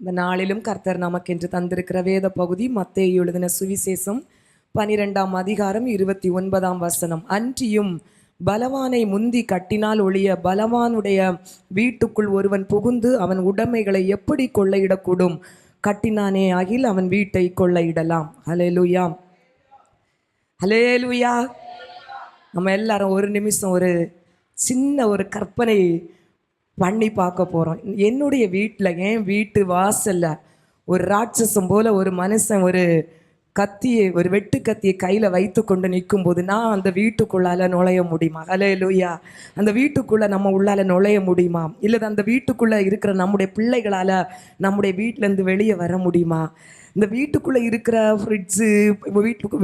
இந்த நாளிலும் கர்த்தர் நமக்கென்று தந்திருக்கிற வேத பகுதி மத்தேயு எழுதின சுவிசேஷம் 12ஆம் அதிகாரம் 29ஆம் வசனம். அன்றியும் பலவானை முந்தி கட்டினால் ஒழிய பலவானுடைய வீட்டுக்குள் ஒருவன் புகுந்து அவன் உடைமைகளை எப்படி கொள்ளையிடக்கூடும்? கட்டினானே ஆகில் அவன் வீட்டை கொள்ளையிடலாம். ஹல்லேலூயா, ஹல்லேலூயா. நம்ம எல்லாரும் ஒரு நிமிஷம் ஒரு சின்ன ஒரு கற்பனை பண்ணி பார்க்க போகிறோம். என்னுடைய வீட்டில், என் வீட்டு வாசலில் ஒரு ராட்சசம் போல் ஒரு மனுஷன் ஒரு கத்தியை, ஒரு வெட்டு கத்தியை கையில் வைத்து கொண்டு நிற்கும்போது நான் அந்த வீட்டுக்குள்ளால் நுழைய முடியுமா? ஹல்லேலூயா. அந்த வீட்டுக்குள்ளே நம்ம உள்ளால் நுழைய முடியுமா? இல்லை அந்த வீட்டுக்குள்ளே இருக்கிற நம்முடைய பிள்ளைகளால் நம்முடைய வீட்டிலேருந்து வெளியே வர முடியுமா? இந்த வீட்டுக்குள்ளே இருக்கிற ஃப்ரிட்ஜு,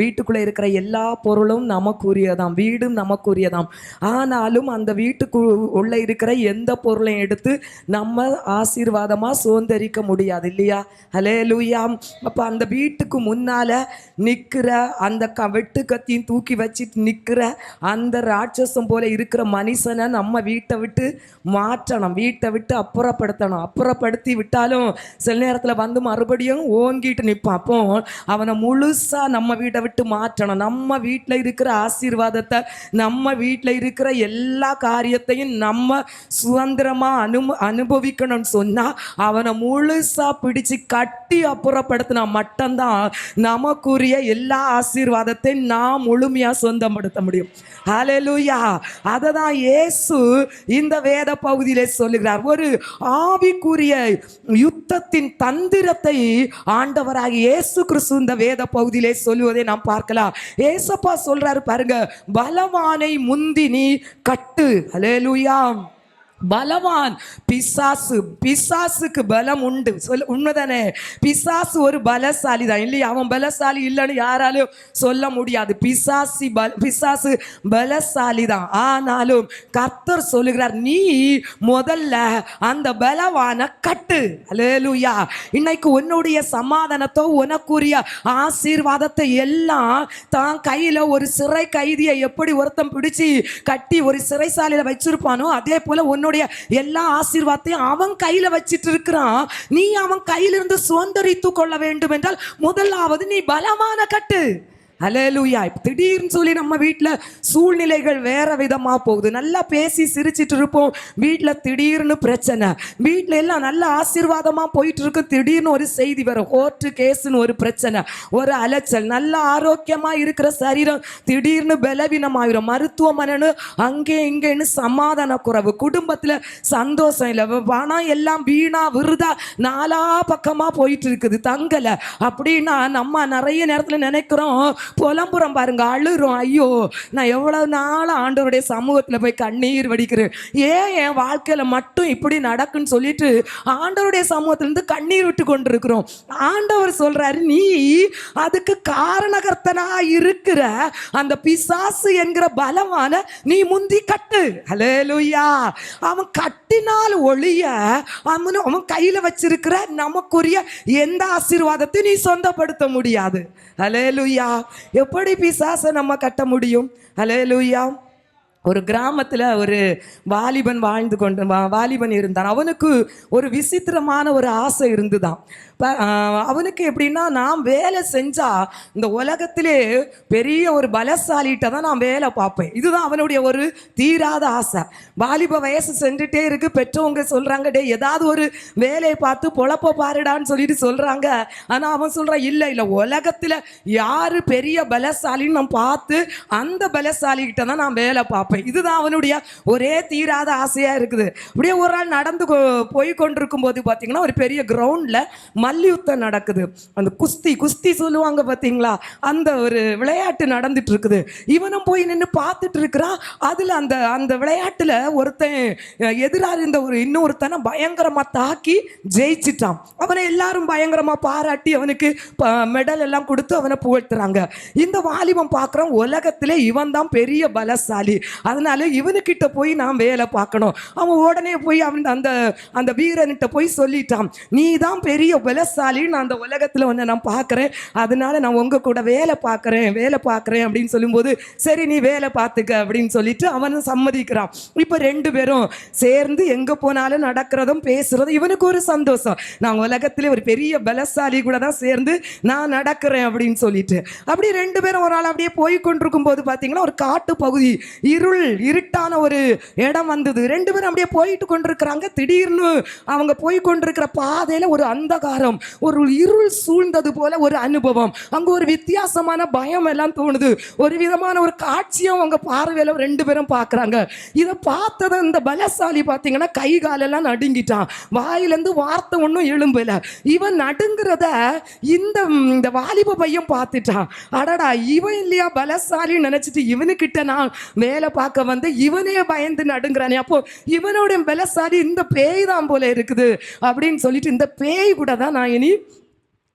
வீட்டுக்குள்ளே இருக்கிற எல்லா பொருளும் நமக்குரியதாம், வீடும் நமக்குரியதாம். ஆனாலும் அந்த வீட்டுக்கு உள்ளே இருக்கிற எந்த பொருளையும் எடுத்து நம்ம ஆசீர்வாதமாக சுதந்திரிக்க முடியாது, இல்லையா? ஹல்லேலூயா. அப்போ அந்த வீட்டுக்கு முன்னால் நிற்கிற அந்த வெட்டு கத்தியும் தூக்கி வச்சுட்டு நிற்கிற அந்த ராட்சசம் போல இருக்கிற மனுஷனை நம்ம வீட்டை விட்டு மாற்றணும், வீட்டை விட்டு அப்புறப்படுத்தணும். அப்புறப்படுத்தி விட்டாலும் சில நேரத்தில் வந்து மறுபடியும் ஓங்கி நிற்பான். அப்போ அவனை முழுசா நம்ம வீட்டை விட்டு மாற்றணும். நம்ம வீட்டில் இருக்கிற ஆசீர்வாதத்தை, நம்ம வீட்டில் இருக்கிற எல்லா காரியத்தையும் நம்ம சுதந்திரமா அனுபவிக்கணும்னு சொன்னா அவனை முழுசா பிடிச்சு கட்டி அப்புறப்படுத்தினா மட்டும்தான் நமக்குரிய எல்லா ஆசீர்வாதத்தையும் நாம் முழுமையா சொந்தப்படுத்த முடியும். ஹல்லேலூயா. அதை தான் இயேசு இந்த வேத பகுதியிலே சொல்லுகிறார். ஒரு ஆவிக்குரிய யுத்தத்தின் தந்திரத்தை ஆண்டவராகிய இயேசு கிறிஸ்து இந்த வேத பகுதியிலே சொல்லுவதை நாம் பார்க்கலாம். ஏசப்பா சொல்றாரு பாருங்க, பலவானை முந்தி நீ கட்டு. ஹல்லேலூயா. பலவான் பிசாசு, பிசாசுக்கு பலம் உண்டு, உண்மைதானே? பிசாசு ஒரு பலசாலி தான், இல்லையா? அவன் பலசாலி இல்லைன்னு யாராலும் சொல்ல முடியாது. பிசாசு பலசாலி தான். ஆனாலும் கர்த்தர் சொல்லுகிறார், நீ முதல்ல அந்த பலவான கட்டு. ஹல்லேலூயா. இன்னைக்கு உன்னுடைய சமாதானத்தோ உனக்குரிய ஆசீர்வாதத்தை எல்லாம் தான் கையில ஒரு சிறை கைதியை எப்படி ஒருத்தன் பிடிச்சு கட்டி ஒரு சிறைசாலையில வச்சிருப்பானோ அதே போல எல்லா ஆசீர்வாதத்தையும் அவன் கையில வச்சிட்டு இருக்கிறான். நீ அவன் கையிலிருந்து சுதந்திரித்து கொள்ள வேண்டும் என்றால் முதலாவது நீ பலமான கட்டு. ஹல்லேலூயா. திடீர்னு சொல்லி நம்ம வீட்டில் சூழ்நிலைகள் வேற விதமாக போகுது. நல்லா பேசி சிரிச்சிட்டு இருப்போம், வீட்டில் திடீர்னு பிரச்சனை. வீட்டில் எல்லாம் நல்ல ஆசீர்வாதமாக போயிட்டு இருக்கு, திடீர்னு ஒரு செய்தி வரும், கோர்ட்டு கேஸுன்னு ஒரு பிரச்சனை, ஒரு அலைச்சல். நல்ல ஆரோக்கியமாக இருக்கிற சரீரம் திடீர்னு பலவீனமாயிரும், மருத்துவமனைன்னு அங்கே இங்கேன்னு சமாதான குறைவு, குடும்பத்தில் சந்தோஷம் இல்லை, பணம் எல்லாம் வீணா விருதா நாலா பக்கமாக போயிட்டு இருக்குது, தங்கலை. அப்படின்னா நம்ம நிறைய நேரத்தில் நினைக்கிறோம், புலம்புறம் பாருங்க, அழுறோம். ஐயோ, நான் எவ்வளவு நாள் ஆண்டவருடைய சமூகத்தில் போய் கண்ணீர் வடிக்கிறேன், ஏன் என் வாழ்க்கையில மட்டும் இப்படி நடக்குன்னு சொல்லிட்டு ஆண்டவருடைய சமூகத்திலிருந்து கண்ணீர் விட்டு கொண்டிருக்கிறோம். ஆண்டவர் சொல்றாரு, நீ அதுக்கு காரணகர்த்தனா இருக்கிற அந்த பிசாசு என்கிற பலவான நீ முந்தி கட்டு. ஹல்லேலூயா. அவன் கட்டினால் ஒழிய அவன் கையில வச்சிருக்கிற நமக்குரிய எந்த ஆசீர்வாதத்தை நீ சொந்தப்படுத்த முடியாது. ஹல்லேலூயா. எப்படி பிசாசை நம்ம கட்ட முடியும்? ஹல்லேலூயா. ஒரு கிராமத்தில் ஒரு வாலிபன் இருந்தான். அவனுக்கு ஒரு விசித்திரமான ஒரு ஆசை இருந்துதான். அவனுக்கு எப்படின்னா, நான் வேலை செஞ்சா இந்த உலகத்திலே பெரிய ஒரு பலசாலிகிட்ட தான் நான் வேலை பார்ப்பேன். இதுதான் அவனுடைய ஒரு தீராத ஆசை. வாலிப வயசு சென்றுட்டே இருக்கு. பெற்றவங்க சொல்றாங்க, டே ஏதாவது ஒரு வேலையை பார்த்து பொழப்ப பாருடான்னு சொல்லிட்டு சொல்றாங்க. ஆனால் அவன் சொல்றான், இல்லை இல்லை, உலகத்தில் யாரு பெரிய பலசாலின்னு நான் பார்த்து அந்த பலசாலிகிட்ட தான் நான் வேலை பார்ப்பேன். இதுதான் அவனுடைய ஒரே தீராத ஆசையா இருக்குது. அப்படியே ஒரு நாள் நடந்து போய் கொண்டிருக்கும் போது பார்த்தீங்கன்னா, ஒரு பெரிய கிரவுண்ட்ல மல்யுத்தம் நடக்குது. அந்த குஸ்தி சொல்லுவாங்க பார்த்தீங்களா, அந்த ஒரு விளையாட்டு நடந்துட்டு இருக்குது. இவனும் போய் நின்று பார்த்துட்டு இருக்கிறான். அதுல அந்த விளையாட்டுல ஒருத்தன் எதிராக இருந்த இன்னொருத்தனை பயங்கரமா தாக்கி ஜெயிச்சிட்டான். அவனை எல்லாரும் பயங்கரமா பாராட்டி அவனுக்கு மெடல் எல்லாம் கொடுத்து அவனை புகழ்த்துறாங்க. இந்த வாலிபன் பார்க்குறான், உலகத்திலே இவன் தான் பெரிய பலசாலி. அதனால இவனுக்கிட்ட போய் நான் வேலை பார்க்கணும். அவன் உடனே போய் அவன் அந்த அந்த வீரன்கிட்ட போய் சொல்லிட்டான், நீ தான் பெரிய பலசாலி, நான் அந்த உலகத்துல வந்து நான் பார்க்கறேன், அதனால நான் உங்க கூட வேலை பார்க்கறேன் அப்படின்னு சொல்லும்போது, சரி நீ வேலை பார்த்துக்க அப்படின்னு சொல்லிட்டு அவனும் சம்மதிக்கிறான். இப்ப ரெண்டு பேரும் சேர்ந்து எங்க போனாலும் நடக்கிறதும் பேசுறதும் இவனுக்கு ஒரு சந்தோஷம். நான் உலகத்திலே ஒரு பெரிய பலசாலி கூட தான் சேர்ந்து நான் நடக்கிறேன் அப்படின்னு சொல்லிட்டு அப்படி ரெண்டு பேரும் ஒரு ஆள் அப்படியே போய் கொண்டிருக்கும் போது பாத்தீங்கன்னா ஒரு காட்டு பகுதி, இருட்டான ஒரு இடம் வந்தது. ரெண்டு பேரும் அப்படியே போயிட்டு கொண்டிருக்கிறாங்க. திடீர்னு அவங்க போய் கொண்டிருக்கிற பாதையில ஒரு அந்தகாரம், ஒரு இருள் சூழ்ந்தது போல ஒரு அனுபவம். அங்க ஒரு வித்தியாசமான பயம் எல்லாம் தோணுது. ஒரு விதமான ஒரு காட்சியும் அவங்க பார்வையில ரெண்டு பேரும் பார்க்கறாங்க. இதை பார்த்தது இந்த பலசாலி பார்த்தீங்கன்னா கை காலெல்லாம் நடுங்கிட்டான். வாயிலிருந்து வார்த்தை ஒன்றும் எழும்பல. இவன் நடுங்கிறத இந்த வாலிப பையன் பார்த்துட்டான். அடடா, இவன் இல்லையா பலசாலின்னு நினைச்சிட்டு இவனுக்கிட்ட நான் வேலை பார்க்க வந்து இவனே பயந்து நடுங்கிறானே, அப்போ இவனோட பலசாலி இந்த பேய் தான் போல இருக்குது அப்படின்னு சொல்லிட்டு இந்த பேய் கூட தான் நான் இனி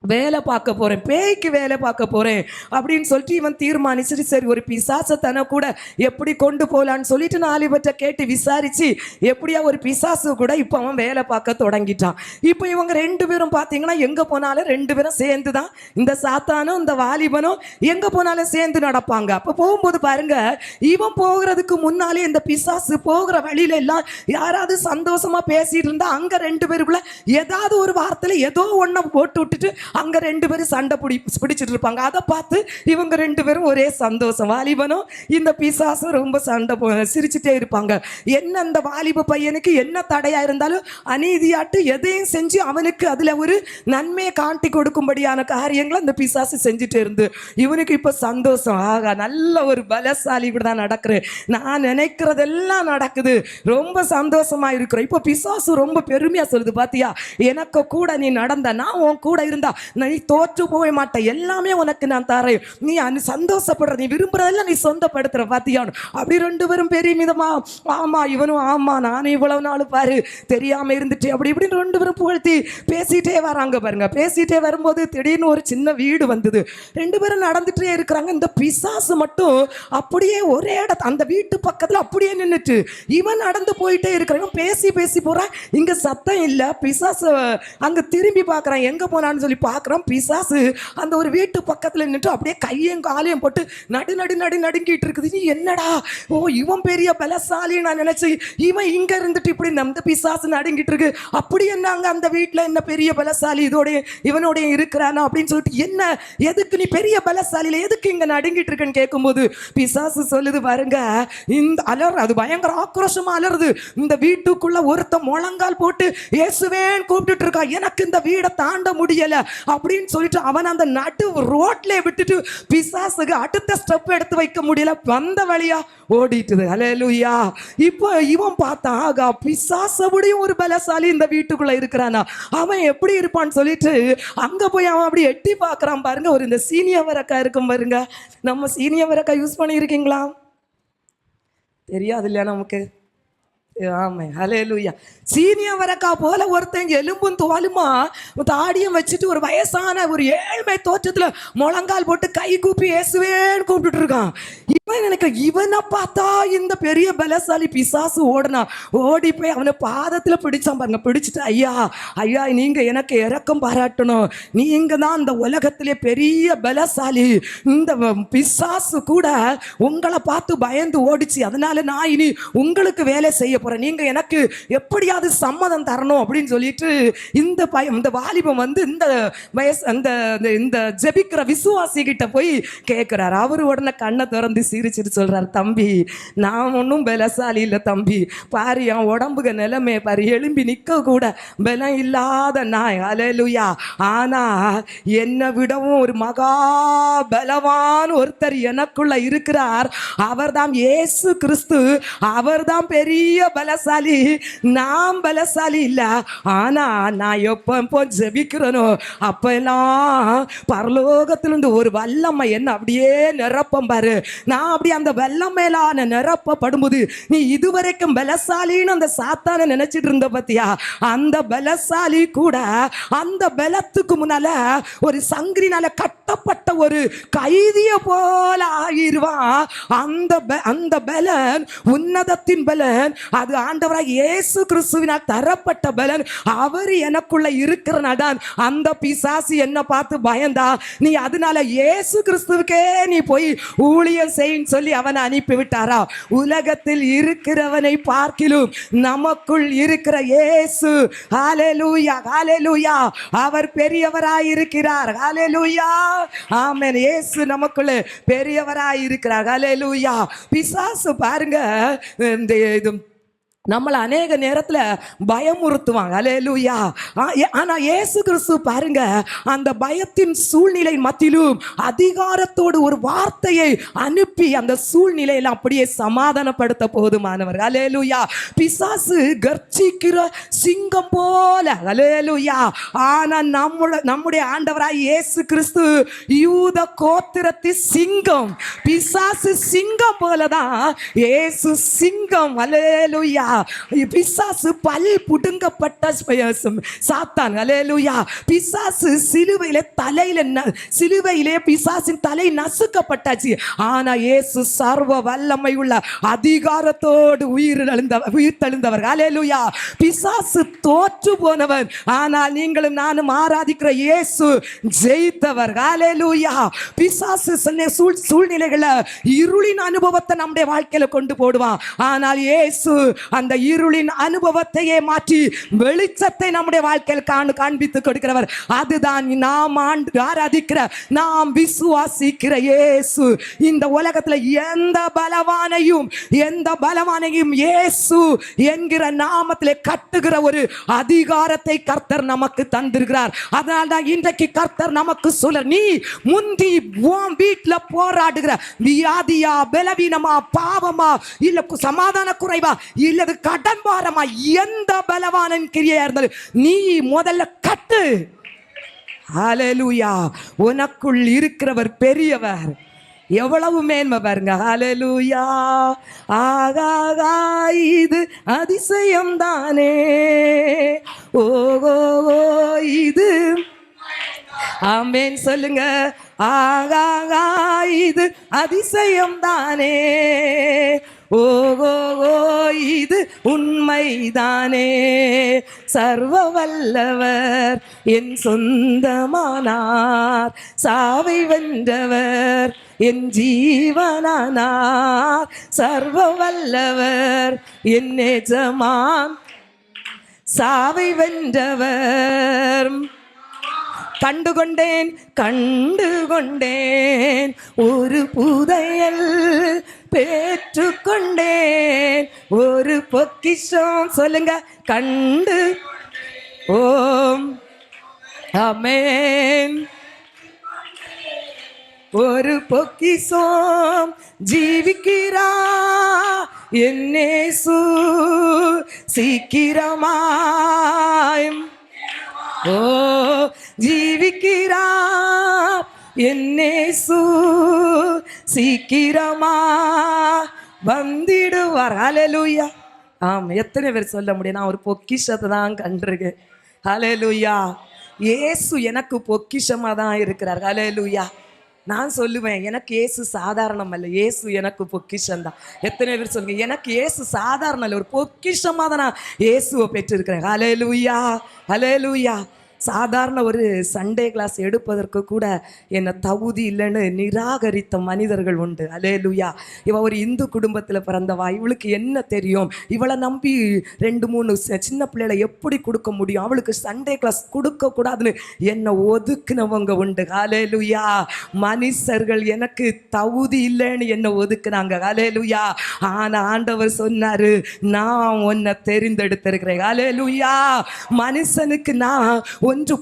வேலை பார்க்க போறேன், பேய்க்கு வேலை பார்க்க போறேன் அப்படின்னு சொல்லிட்டு இவன் தீர்மானிச்சுட்டு சரி ஒரு பிசாசத்தனை கூட எப்படி கொண்டு போகலான்னு சொல்லிட்டு 4 பேர்ட்ட கேட்டு விசாரிச்சு எப்படியா ஒரு பிசாசு கூட இப்போ அவன் வேலை பார்க்க தொடங்கிட்டான். இப்போ இவங்க ரெண்டு பேரும் பார்த்தீங்கன்னா எங்க போனாலும் ரெண்டு பேரும் சேர்ந்து தான், இந்த சாத்தானும் இந்த வாலிபனும் எங்க போனாலும் சேர்ந்து நடப்பாங்க. அப்போ போகும்போது பாருங்க, இவன் போகிறதுக்கு முன்னாலே இந்த பிசாசு போகிற வழியில எல்லாம் யாராவது சந்தோஷமா பேசிட்டு இருந்தா அங்க ரெண்டு பேருக்குள்ள ஏதாவது ஒரு வார்த்தையில ஏதோ ஒன்ன போட்டு விட்டுட்டு அங்க ரெண்டு பேரும் சண்டை பிடிச்சிட்டு இருப்பாங்க. அதை பார்த்து இவங்க ரெண்டு பேரும் ஒரே சந்தோஷம். வாலிபனும் இந்த பிசாசும் ரொம்ப சண்டை சிரிச்சுட்டே இருப்பாங்க. என்ன அந்த வாலிப பையனுக்கு என்ன தடையா இருந்தாலும் அநீதியாட்டு எதையும் செஞ்சு அவனுக்கு அதுல ஒரு நன்மையை காட்டி கொடுக்கும்படியான காரியங்களை அந்த பிசாசு செஞ்சுட்டே இருந்து இவனுக்கு இப்ப சந்தோஷம். ஆகா, நல்ல ஒரு பலசாலி கூட தான் நடக்கிறேன், நான் நினைக்கிறதெல்லாம் நடக்குது, ரொம்ப சந்தோஷமா இருக்கிறேன். இப்போ பிசாசு ரொம்ப பெருமையா சொல்லுது, பாத்தியா எனக்கு கூட நீ நடந்த, நான் உன் கூட இருந்தா நீ தோற்று போக மாட்ட, எல்லாமே உனக்கு நான் தரேன், நீ சந்தோஷப்படுற, நீ விரும்புறதெல்லாம் நீ சொந்தப்படுத்துற, பாத்தியான்னு. அப்படி ரெண்டு பேரும் பெரிய மிதமா ஆமா இவனும் ஆமா நானும் இவ்வளவு நாள் பாரு தெரியாம இருந்துட்டு அப்படி இப்படின்னு ரெண்டு பேரும் புகழ்த்தி பேசிட்டே வராங்க பாருங்க. பேசிட்டே வரும்போது திடீர்னு ஒரு சின்ன வீடு வந்தது. ரெண்டு பேரும் நடந்துட்டே இருக்கிறாங்க. இந்த பிசாசு மட்டும் அப்படியே ஒரே இடத்து அந்த வீட்டு பக்கத்துல அப்படியே நின்றுட்டு இவன் நடந்து போயிட்டே இருக்கிறாங்க. பேசி பேசி போறான், இங்க சத்தம் இல்ல. பிசாசு அங்க திரும்பி பார்க்கறான், எங்க போனான்னு சொல்லி பார்க்குறோம். பிசாசு அந்த ஒரு வீட்டு பக்கத்தில் நின்று அப்படியே கையும் காலையும் போட்டு நடுங்கிட்டு இருக்குது. நீ என்னடா, ஓ இவன் பெரிய பலசாலி நான் நினைச்சு இவன் இங்க இருந்துட்டு இப்படி நம்ம பிசாசு நடுங்கிட்டு இருக்கு, அப்படி என்னங்க அந்த வீட்டில் என்ன பெரிய பலசாலி இதோடைய இவனோடைய இருக்கிறானா அப்படின்னு சொல்லிட்டு, என்ன எதுக்கு நீ பெரிய பலசாலியில எதுக்கு இங்க நடுங்கிட்டு இருக்குன்னு கேட்கும்போது பிசாசு சொல்லுது பாருங்க, இந்த அது பயங்கர ஆக்ரோஷமா அலறுது. இந்த வீட்டுக்குள்ள ஒருத்த முழங்கால் போட்டு இயேசுவேன்னு கூப்பிட்டுட்டு இருக்கா, எனக்கு இந்த வீடை தாண்ட முடியல அப்படின்னு சொல்லிட்டு அவன் அந்த நடு ரோட்ல விட்டுட்டு பிசாசுக்கு அடுத்த ஸ்டெப் எடுத்து வைக்க முடியல, வந்த வழியா ஓடிட்டுது. ஹல்லேலூயா. இப்போ இவன் பார்த்தான், ஆகா பிசாசபடியும் ஒரு பலசாலி இந்த வீட்டுக்குள்ள இருக்கிறானா, அவன் எப்படி இருப்பான்னு சொல்லிட்டு அங்க போய் அவன் அப்படி எட்டி பார்க்கறான் பாருங்க. ஒரு இந்த சீனியவரக்காய் இருக்கும் பாருங்க, நம்ம சீனியவரக்காய் யூஸ் பண்ணியிருக்கீங்களா? தெரியாது இல்லையா நமக்கு? ஆமா, ஹல்லேலூயா. சீனியவரக்கா போல ஒருத்தங்க எலும்பும் தோலுமா தாடியும் வச்சுட்டு ஒரு வயசான ஒரு ஏழ்மை தோற்றத்துல முழங்கால் போட்டு கை கூப்பி இயேசுவேன்னு கூப்பிட்டு இருக்கான். இவன் எனக்கு இவனை பார்த்தா இந்த பெரிய பலசாலி பிசாசு ஓடி போய் அவனை பாதத்துல பிடிச்சான் பாருங்க. பிடிச்சிட்டு ஐயா ஐயா நீங்க எனக்கு இரக்கம் பாராட்டணும், நீங்க தான் இந்த உலகத்திலே பெரிய பலசாலி, இந்த பிசாசு கூட உங்களை பார்த்து பயந்து ஓடிச்சு, அதனால நான் இனி உங்களுக்கு வேலை செய்ய போறேன், நீங்க எனக்கு எப்படியாவது சம்மதம் தரணும் அப்படின்னு சொல்லிட்டு இந்த வாலிபம் வந்து இந்த வயசு இந்த ஜெபிக்கிற விசுவாசி கிட்ட போய் கேட்கிறார். அவரு உடனே கண்ணை திறந்து சிரிச்சுட்டு சொல்றாரு, தம்பி நான் ஒன்றும் பலசாலி இல்லை தம்பி, பாரு என் உடம்புக நிலைமை பாரு, எழும்பி நிற்க கூட பலம் இல்லாத நாய். ஹல்லேலூயா. ஆனா என்னை விடவும் ஒரு மகா பலவான ஒருத்தர் எனக்குள்ள இருக்கிறார், அவர்தான் இயேசு கிறிஸ்து, அவர்தான் பெரிய பலசாலி, நான் பலசாலி இல்ல. ஆனா நான் எப்போ ஜெபிக்கிறனோ அப்பெல்லாம் பரலோகத்திலிருந்து ஒரு வல்லமை என்ன அப்படியே நிரப்பம் பாரு. நான் அப்படி அந்த வல்லமையிலான நிரப்பப்படும்போது நீ இதுவரைக்கும் பலசாலின்னு அந்த சாத்தான நினைச்சிட்டு இருந்த பத்தியா, அந்த பலசாலி கூட அந்த பலத்துக்கு முன்னால ஒரு சங்கிலினால கட்டப்பட்ட ஒரு கைதிய போல ஆகிருவான். அந்த பலன் உன்னதத்தின் பலன், அது ஆண்டவராக இயேசு கிறிஸ்துவினால் தரப்பட்ட பலன். அவர் எனக்குள்ள இருக்கிறனாதான் அந்த பிசாசு என்ன பார்த்து பயந்தா. நீ அதனால இயேசு கிறிஸ்துவுக்கே நீ போய் ஊழியம் செய்யும் சொல்லி அவனை அனுப்பி விட்டாரா? உலகத்தில் இருக்கிறவனை பார்க்கிலும் நமக்குள் இருக்கிற இயேசு, ஹல்லேலூயா ஹல்லேலூயா, அவர் பெரியவராய் இருக்கிறார். ஹல்லேலூயா ஆமென். இயேசு நமக்குள்ள பெரியவராய் இருக்கிறார். ஹல்லேலூயா. பிசாசு பாருங்க, இந்த இது நம்மளை அநேக நேரத்துல பயமுறுத்துவாங்க. ஹல்லேலூயா. ஆனா இயேசு கிறிஸ்து பாருங்க, அந்த பயத்தின் சூழ்நிலை மத்தியிலும் அதிகாரத்தோடு ஒரு வார்த்தையை அனுப்பி அந்த சூழ்நிலையில அப்படியே சமாதானப்படுத்த போதுமானவர். ஹல்லேலூயா. பிசாசு கர்ச்சிக்கிற சிங்கம் போல. ஹல்லேலூயா. ஆனா நம்முடைய ஆண்டவராய் இயேசு கிறிஸ்து யூத கோத்திரத்தின் சிங்கம். பிசாசு சிங்கம் போலதான் இயேசு சிங்கம். ஹல்லேலூயா. பிசாசு பல் புடுங்கப்பட்ட சாத்தான். ஹல்லேலூயா. பிசாசு சிலுவையிலே பிசாசின் தலை நசுக்கப்பட்டாச்சு. ஆனா இயேசு சர்வ வல்லமை உள்ள அதிகாரத்தோடு உயிர் தெழுந்தவர். ஹல்லேலூயா. பிசாசு தோற்று போனவர், ஆனால் நீங்களும் நானும் ஆராதிக்கிற இயேசு ஜெயித்தவர். ஹல்லேலூயா. பிசாசு சூழ்நிலைகள இருளின் அனுபவத்தை நம்முடைய வாழ்க்கையில கொண்டு போடுவான். ஆனால் இயேசு அந்த இருளின் அனுபவத்தையே மாற்றி வெளிச்சத்தை நம்முடைய வாழ்க்கையில் காண்பித்து கொடுக்கிறவர். அதுதான் நாம் ஆராதிக்கிற, நாம் விசுவாசிக்கிற இயேசு. இந்த உலகத்தில் எந்த பலவானையும் இயேசு என்கிற நாமத்திலே கட்டுகிற ஒரு அதிகாரத்தை கர்த்தர் நமக்கு தந்திருக்கிறார். அதனால தான் இன்றைக்கு கர்த்தர் நமக்கு சொல்ல, நீ முந்தி உன் வீட்டுல போராடுகிற வியாதியா, பலவீனமா, பாவமா, இல்ல சமாதான குறைவா, இல்லது கடன் பாரமா, எந்த பலவானின் கிரியா இருந்தாலும் நீ முதல்ல கட்டு. ஹல்லேலூயா. உனக்குள் இருக்கிறவர் பெரியவர். எவ்வளவு மேன்மை பாருங்க. ஹல்லேலூயா. ஆகாகா, இது அதிசயம் தானே. ஓகோ, இது ஆமென் சொல்லுங்க. ஆகாகா, இது அதிசயம் தானே. ஓகோ, இது உண்மைதானே. சர்வ வல்லவர் என் சொந்தமானார், சாவை வென்றவர் என் ஜீவனானார். சர்வ வல்லவர் என் எஜமான், சாவை வென்றவர். கண்டுகொண்டேன் ஒரு புதையல் பெற்றுக்கொண்டேன், ஒரு பொக்கிஷம். சொல்லுங்க, கண்டு. ஓம் ஆமென். ஒரு பொக்கிஷம் ஜீவிக்கிறா என் இயேசு சீக்கிரமாய். ஓ ஜீவிக்கிறா என் இயேசு சீக்கிரமா வந்திடுவார். ஹல்லேலூயா. எத்தனை பேர் சொல்ல முடியும், நான் ஒரு பொக்கிஷத்தை தான் கண்டிருக்கேன். ஹல்லேலூயா. இயேசு எனக்கு பொக்கிஷமா தான் இருக்கிறார். ஹல்லேலூயா. நான் சொல்லுவேன், எனக்கு இயேசு சாதாரணம் அல்ல, இயேசு எனக்கு பொக்கிஷம் தான். எத்தனை பேர் சொல்லுங்க, எனக்கு இயேசு சாதாரணம் அல்ல, ஒரு பொக்கிஷமா தான் நான் இயேசுவை பெற்றிருக்கிறேன். ஹல்லேலூயா ஹல்லேலூயா. சாதாரண ஒரு சண்டே கிளாஸ் எடுப்பதற்கு கூட என்னை தகுதி இல்லைன்னு நிராகரித்த மனிதர்கள் உண்டு. ஹல்லேலூயா. இவ ஒரு இந்து குடும்பத்தில் பிறந்தவா, இவளுக்கு என்ன தெரியும், இவளை நம்பி 2-3 சின்ன பிள்ளைகளை எப்படி கொடுக்க முடியும், அவளுக்கு சண்டே கிளாஸ் கொடுக்கக்கூடாதுன்னு என்னை ஒதுக்குனவங்க உண்டு. ஹல்லேலூயா. மனுஷர்கள் எனக்கு தகுதி இல்லைன்னு என்னை ஒதுக்குனாங்க. ஹல்லேலூயா. ஆனால் ஆண்டவர் சொன்னாரு, நான் உன்னை தெரிந்தெடுத்திருக்கிறேன். ஹல்லேலூயா. மனுஷனுக்கு நான்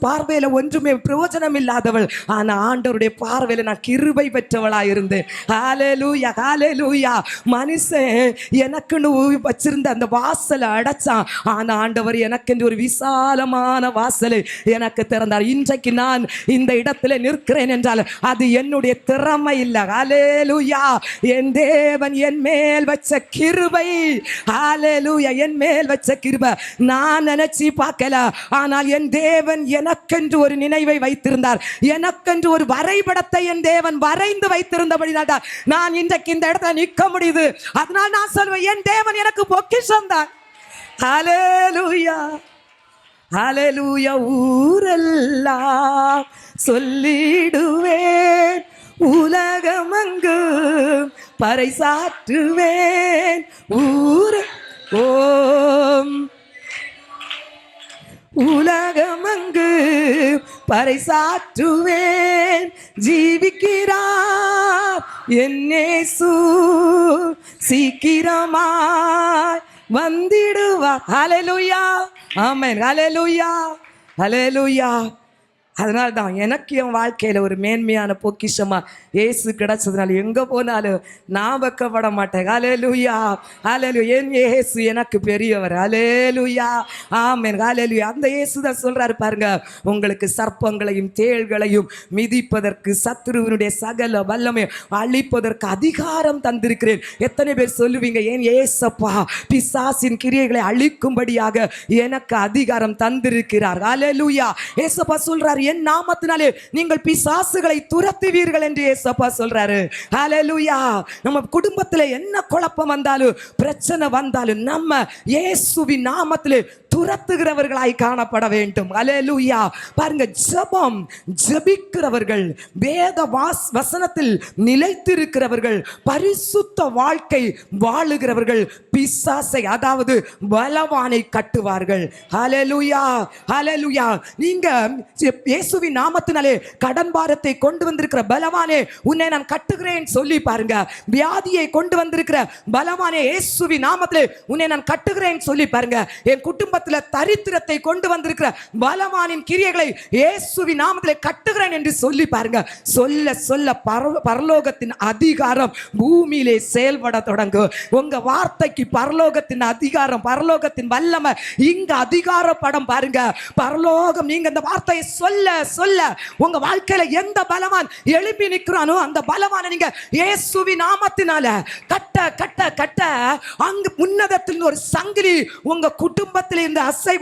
பார்வையில ஒன்றுமே பிரயோஜனம் இல்லாதவள், ஆனா ஆண்டவருடைய பார்வையில நான் கிருபை பெற்றவளா இருந்தேன். ஹல்லேலூயா, ஹல்லேலூயா. மனுஷன் எனக்குன்னு வச்சிருந்த அந்த வாசலை அடைச்சான், ஆனா ஆண்டவர் எனக்கென்று ஒரு விசாலமான வாசலை எனக்கு திறந்தார். இன்றைக்கு நான் இந்த இடத்துல நிற்கிறேன் என்றால் அது என்னுடைய திறமை இல்லை. ஹல்லேலூயா. என் தேவன் என் மேல் வச்ச கிருபை. ஹல்லேலூயா. என் மேல் வச்ச கிருபை நான் நினைச்சு பார்க்கல, ஆனால் என் தேவன் எனக்கென்று ஒரு நினைவை வைத்திருந்தார். எனக்கென்று ஒரு வரைபடத்தை என் தேவன் வரைந்து வைத்திருந்தபடினால நான் இன்றைக்கு இந்த இடத்துல நிற்க முடியுது. அதனால் நான் சொல்வேன், என் தேவன் எனக்கு பொக்கிஷம் தான். ஹல்லேலூயா, ஹல்லேலூயா. ஊரெல்லாம் சொல்லிடுவேன், உலகமெங்கும் பறைசாற்றுவேன். ஓம் உலகமெங்கு பறைசாற்றுவேன். ஜீவிக்கிறார் என் இயேசு, சீக்கிரமாய் வந்திடுவார். ஹல்லேலூயா, ஆமென். ஹல்லேலூயா, ஹல்லேலூயா. அதனால தான் எனக்கு என் வாழ்க்கையில் ஒரு மேன்மையான பொக்கிஷமா இயேசு கிடைச்சதுனால எங்கே போனாலும் நான் வெட்கப்பட மாட்டேன். ஹல்லேலூயா, ஹல்லேலூயா. என் இயேசு எனக்கு பெரியவர். ஹல்லேலூயா, ஆமென். ஹல்லேலூயா. அந்த இயேசு தான் சொல்றாரு பாருங்க, உங்களுக்கு சர்ப்பங்களையும் தேள்களையும் மிதிப்பதற்கு, சத்துருவினுடைய சகல வல்லமை அழிப்பதற்கு அதிகாரம் தந்திருக்கிறேன். எத்தனை பேர் சொல்லுவீங்க, ஏன் ஏசப்பா பிசாசின் கிரியைகளை அழிக்கும்படியாக எனக்கு அதிகாரம் தந்திருக்கிறார். ஹல்லேலூயா. ஏசப்பா சொல்றாரு, என் நாமத்தினாலே நீங்கள் பிசாசுகளை துரத்துவீர்கள் என்று ஏசப்பா சொல்றாரு. ஹல்லேலூயா. நம்ம குடும்பத்துல என்ன குழப்பம் வந்தாலும், பிரச்சனை வந்தாலும், நம்ம இயேசுவின் நாமத்திலே துரத்துகிறவர்களாய் காணப்பட வேண்டும். ஹல்லேலூயா. பாருங்க, ஜெபம் ஜெபிக்கிறவர்கள், வேத வசனத்தில் நிலைத்திருக்கிறவர்கள், பரிசுத்த வாழ்க்கை வாழுகிறவர்கள் பிசாசை, அதாவது பலவானை கட்டுவார்கள். ஹல்லேலூயா, ஹல்லேலூயா. நீங்க இயேசுவின் நாமத்தினாலே கடன் பாரத்தை கொண்டு வந்திருக்கிற பலவானே, உன்னை நான் கட்டுகிறேன் சொல்லி பாருங்க. வியாதியை கொண்டு வந்திருக்கிற பலவானே, இயேசுவின் நாமத்திலே உன்னை நான் கட்டுகிறேன் சொல்லி பாருங்க. என் குடும்பத்தில் தரித்திரத்தை கொண்டு வந்திருக்கிற பலவானின் கிரியைகளை இயேசுவின் நாமத்திலே கட்டுகிறேன் என்று சொல்லி பாருங்க. சொல்ல சொல்ல பரலோகத்தின் அதிகாரம் பூமியிலே செயல்பட தொடங்கும். உங்க வார்த்தைக்கு பரலோகத்தின் அதிகாரம், பரலோகத்தின் வல்லமை இங்க அதிகாரப்படம் பாருங்க. பரலோகம் நீங்க இந்த வார்த்தையை சொல்ல சொல்ல உங்க வாழ்க்கையில எந்த பலவான் எழுப்பி நிற்கிறானோ அந்த பலவான நீங்க இயேசுவின் நாமத்தினால கட்ட கட்ட கட்ட அங்கு உன்னதத்தில் ஒரு சங்கிலி உங்க குடும்பத்தில் இந்த அசை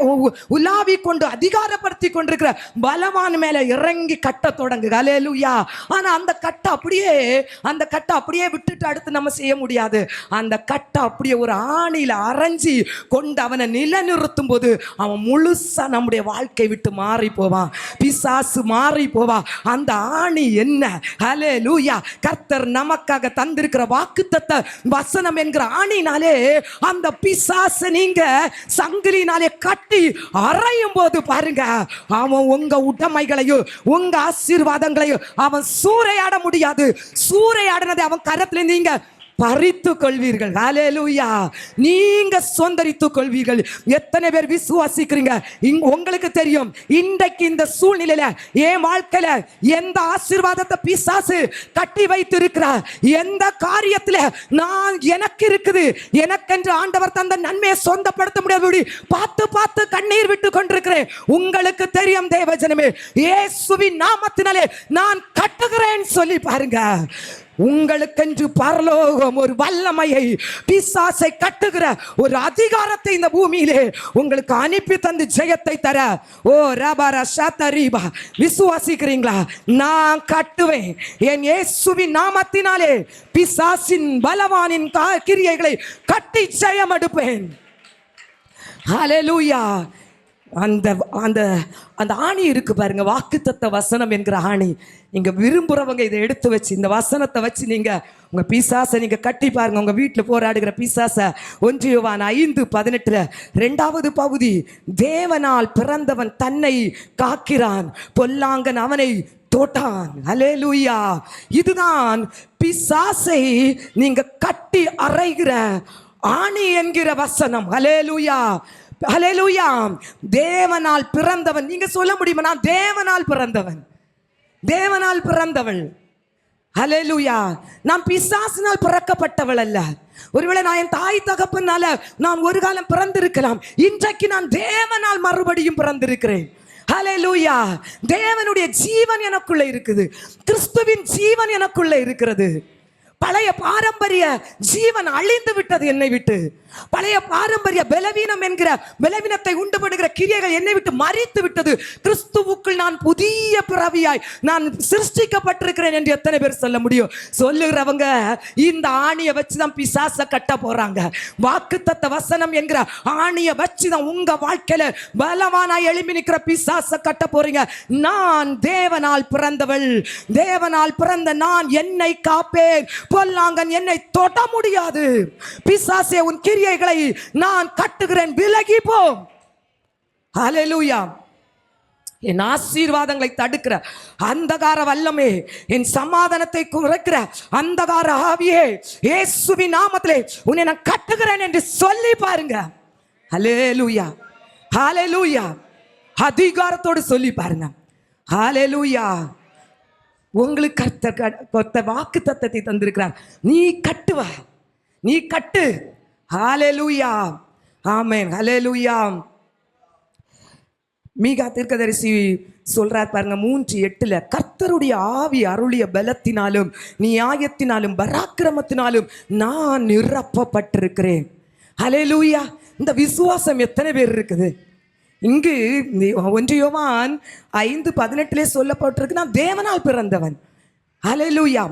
உலாவி கொண்டு அதிகாரப்படுத்தி கொண்டிருக்கிற பலவான் மேல இறங்கி கட்ட தொடங்கு. ஹல்லேலூயா. ஆனா அந்த கட்டை அப்படியே விட்டுட்டு அடுத்து நம்ம செய்ய முடியாது. அந்த கட்டை அப்படியே ஒரு ஆணியில அரைஞ்சி கொண்டு அவனை நிலைநிறுத்தும் போது அவன் முழுசா நம்முடைய வாழ்க்கை விட்டு மாறி போவான். பிசாசு மாறி போவா. அந்த ஆணி என்ன? ஹல்லேலூயா. கர்த்தர் நமக்காக தந்திருக்கிற வாக்குத்தத்த வசனம் என்கிற ஆணினாலே அந்த பிசாசு நீங்க சங்கிலினாலே கட்டி அறையும் போது பாருங்க, அவன் உங்க உடைமைகளையும் உங்க ஆசீர்வாதங்களையும் அவன் சூறையாட முடியாது. சூறையாடினதை அவன் கரத்துல நீங்க பறித்துக் கொள்வீர்கள். ஹல்லேலூயா. நீங்க சொந்தரித்துக் கொள்வீர்கள். எத்தனை பேர் விசுவாசிக்கிறீங்க? உங்களுக்கு தெரியும், இன்றைக்கு இந்த சூழ்நிலையில என் வாழ்க்கையில எந்த ஆசீர்வாதத்தை பிசாசு கட்டி வைத்திருக்கிறார், எந்த காரியத்துல நான் எனக்கு இருக்குது, எனக்கென்று ஆண்டவர் தந்த நன்மையை சொந்தப்படுத்த முடியாது பார்த்து பார்த்து கண்ணீர் விட்டு கொண்டிருக்கிறேன். உங்களுக்கு தெரியும் தேவஜனமே, இயேசுவின் நாமத்தினாலே நான் கட்டுகிறேன் சொல்லி பாருங்க. உங்களுக்கென்று பரலோகம் ஒரு வல்லமையை, பிசாசை கட்டுகிற ஒரு அதிகாரத்தை இந்த பூமியிலே உங்களுக்கு அனுப்பி தந்து ஜெயத்தை தர. ஓ ரபர ஷதரிபா, விசுவாசிக்கிறீங்களா? நான் கட்டுவேன். என் இயேசுவின் நாமத்தினாலே பிசாசின் பலவானின் கிரியைகளை கட்டி ஜெயம் எடுப்பேன். ஹல்லேலூயா. அந்த அந்த அந்த ஆணி இருக்கு பாருங்க, வாக்குத்தத்த வசனம் என்கிற ஆணி. நீங்க விரும்புறவங்க இதை எடுத்து வச்சு இந்த வசனத்தை வச்சு நீங்க உங்க பிசாசை நீங்க கட்டி பாருங்க. உங்க வீட்டில் போராடுகிற பிசாச 1 யோவான் 5:18 2வது பகுதி, தேவனால் பிறந்தவன் தன்னை காக்கிறான், பொல்லாங்கன் அவனை தோட்டான். ஹல்லேலூயா. இதுதான் பிசாசை நீங்க கட்டி அறைகிற ஆணி என்கிற வசனம். ஹல்லேலூயா. ஹல்லேலூயா. தேவனால் பிறந்தவன். நீங்க சொல்ல முடியுமா, நான் தேவனால் பிறந்தவன், தேவனால் பிறந்தவள். ஹல்லேலூயா. நான் பிசாசினால் பிறக்கப்பட்டவள் அல்ல. ஒருவேளை நான் என் தாய் தகப்பனால நான் ஒரு காலம் பிறந்திருக்கலாம். இன்றைக்கு நான் தேவனால் மறுபடியும் பிறந்திருக்கிறேன். ஹல்லேலூயா. தேவனுடைய ஜீவன் எனக்குள்ள இருக்குது. கிறிஸ்துவின் ஜீவன் எனக்குள்ள இருக்கிறது. பழைய பாரம்பரிய ஜீவன் அழிந்து விட்டது என்னை விட்டு. பழைய பாரம்பரிய பலவீனம் என்கிற பலவீனத்தை உண்டுபடுகிற கிரியைகள் என்னை விட்டு மறித்து விட்டது. கிறிஸ்துவுக்குள் நான் புதிய பிறவியாய் நான் சிருஷ்டிக்கப்பட்டிருக்கிறேன் என்று எத்தனை பேர் சொல்ல முடியும்? சொல்லுகிறவங்க இந்த ஆணியை வச்சுதான் பிசாச கட்ட போறாங்க. வாக்குத்தத்த வசனம் என்கிற ஆணியை வச்சுதான் உங்க வாழ்க்கையில பலவானாய் எழுப்பி நிற்கிற பிசாச கட்ட போறீங்க. நான் தேவனால் பிறந்தவள். தேவனால் பிறந்த நான் என்னை காப்பேன். பொல்லாங்கன் என்னை தொட முடியாது. பிசாசே, உன் கிரியைகளை நான் கட்டுகிறேன், விலகி போ. ஹல்லேலூயா. என் ஆசீர்வாதங்களை தடுக்கிற அந்தகார வல்லமே, என் சமாதானத்தை குறைக்கிற அந்தகார ஆவியே, இயேசுவின் நாமத்திலே உன்னை நான் கட்டுகிறேன் என்று சொல்லி பாருங்க. ஹல்லேலூயா. ஹல்லேலூயா. அதிகாரத்தோடு சொல்லி பாருங்க. ஹல்லேலூயா. உங்களுக்கு கர்த்தர் வாக்கு தத்தத்தை தந்திருக்கிறார். நீ கட்டுவ, நீ கட்டு. ஹல்லேலூயா. ஆமென். ஹல்லேலூயா. மீகா தீர்க்கதரிசி சொல்றார் பாருங்க 3:8, கர்த்தருடைய ஆவி அருளிய பலத்தினாலும் நியாயத்தினாலும் பராக்கிரமத்தினாலும் நான் நிரப்பப்பட்டிருக்கிறேன். ஹல்லேலூயா. இந்த விசுவாசம் எத்தனை பேர் இருக்குது? இங்கு 1 யோவான் 5:18 சொல்லப்பட்டிருக்கு, நான் தேவனால் பிறந்தவன். ஹல்லேலூயா.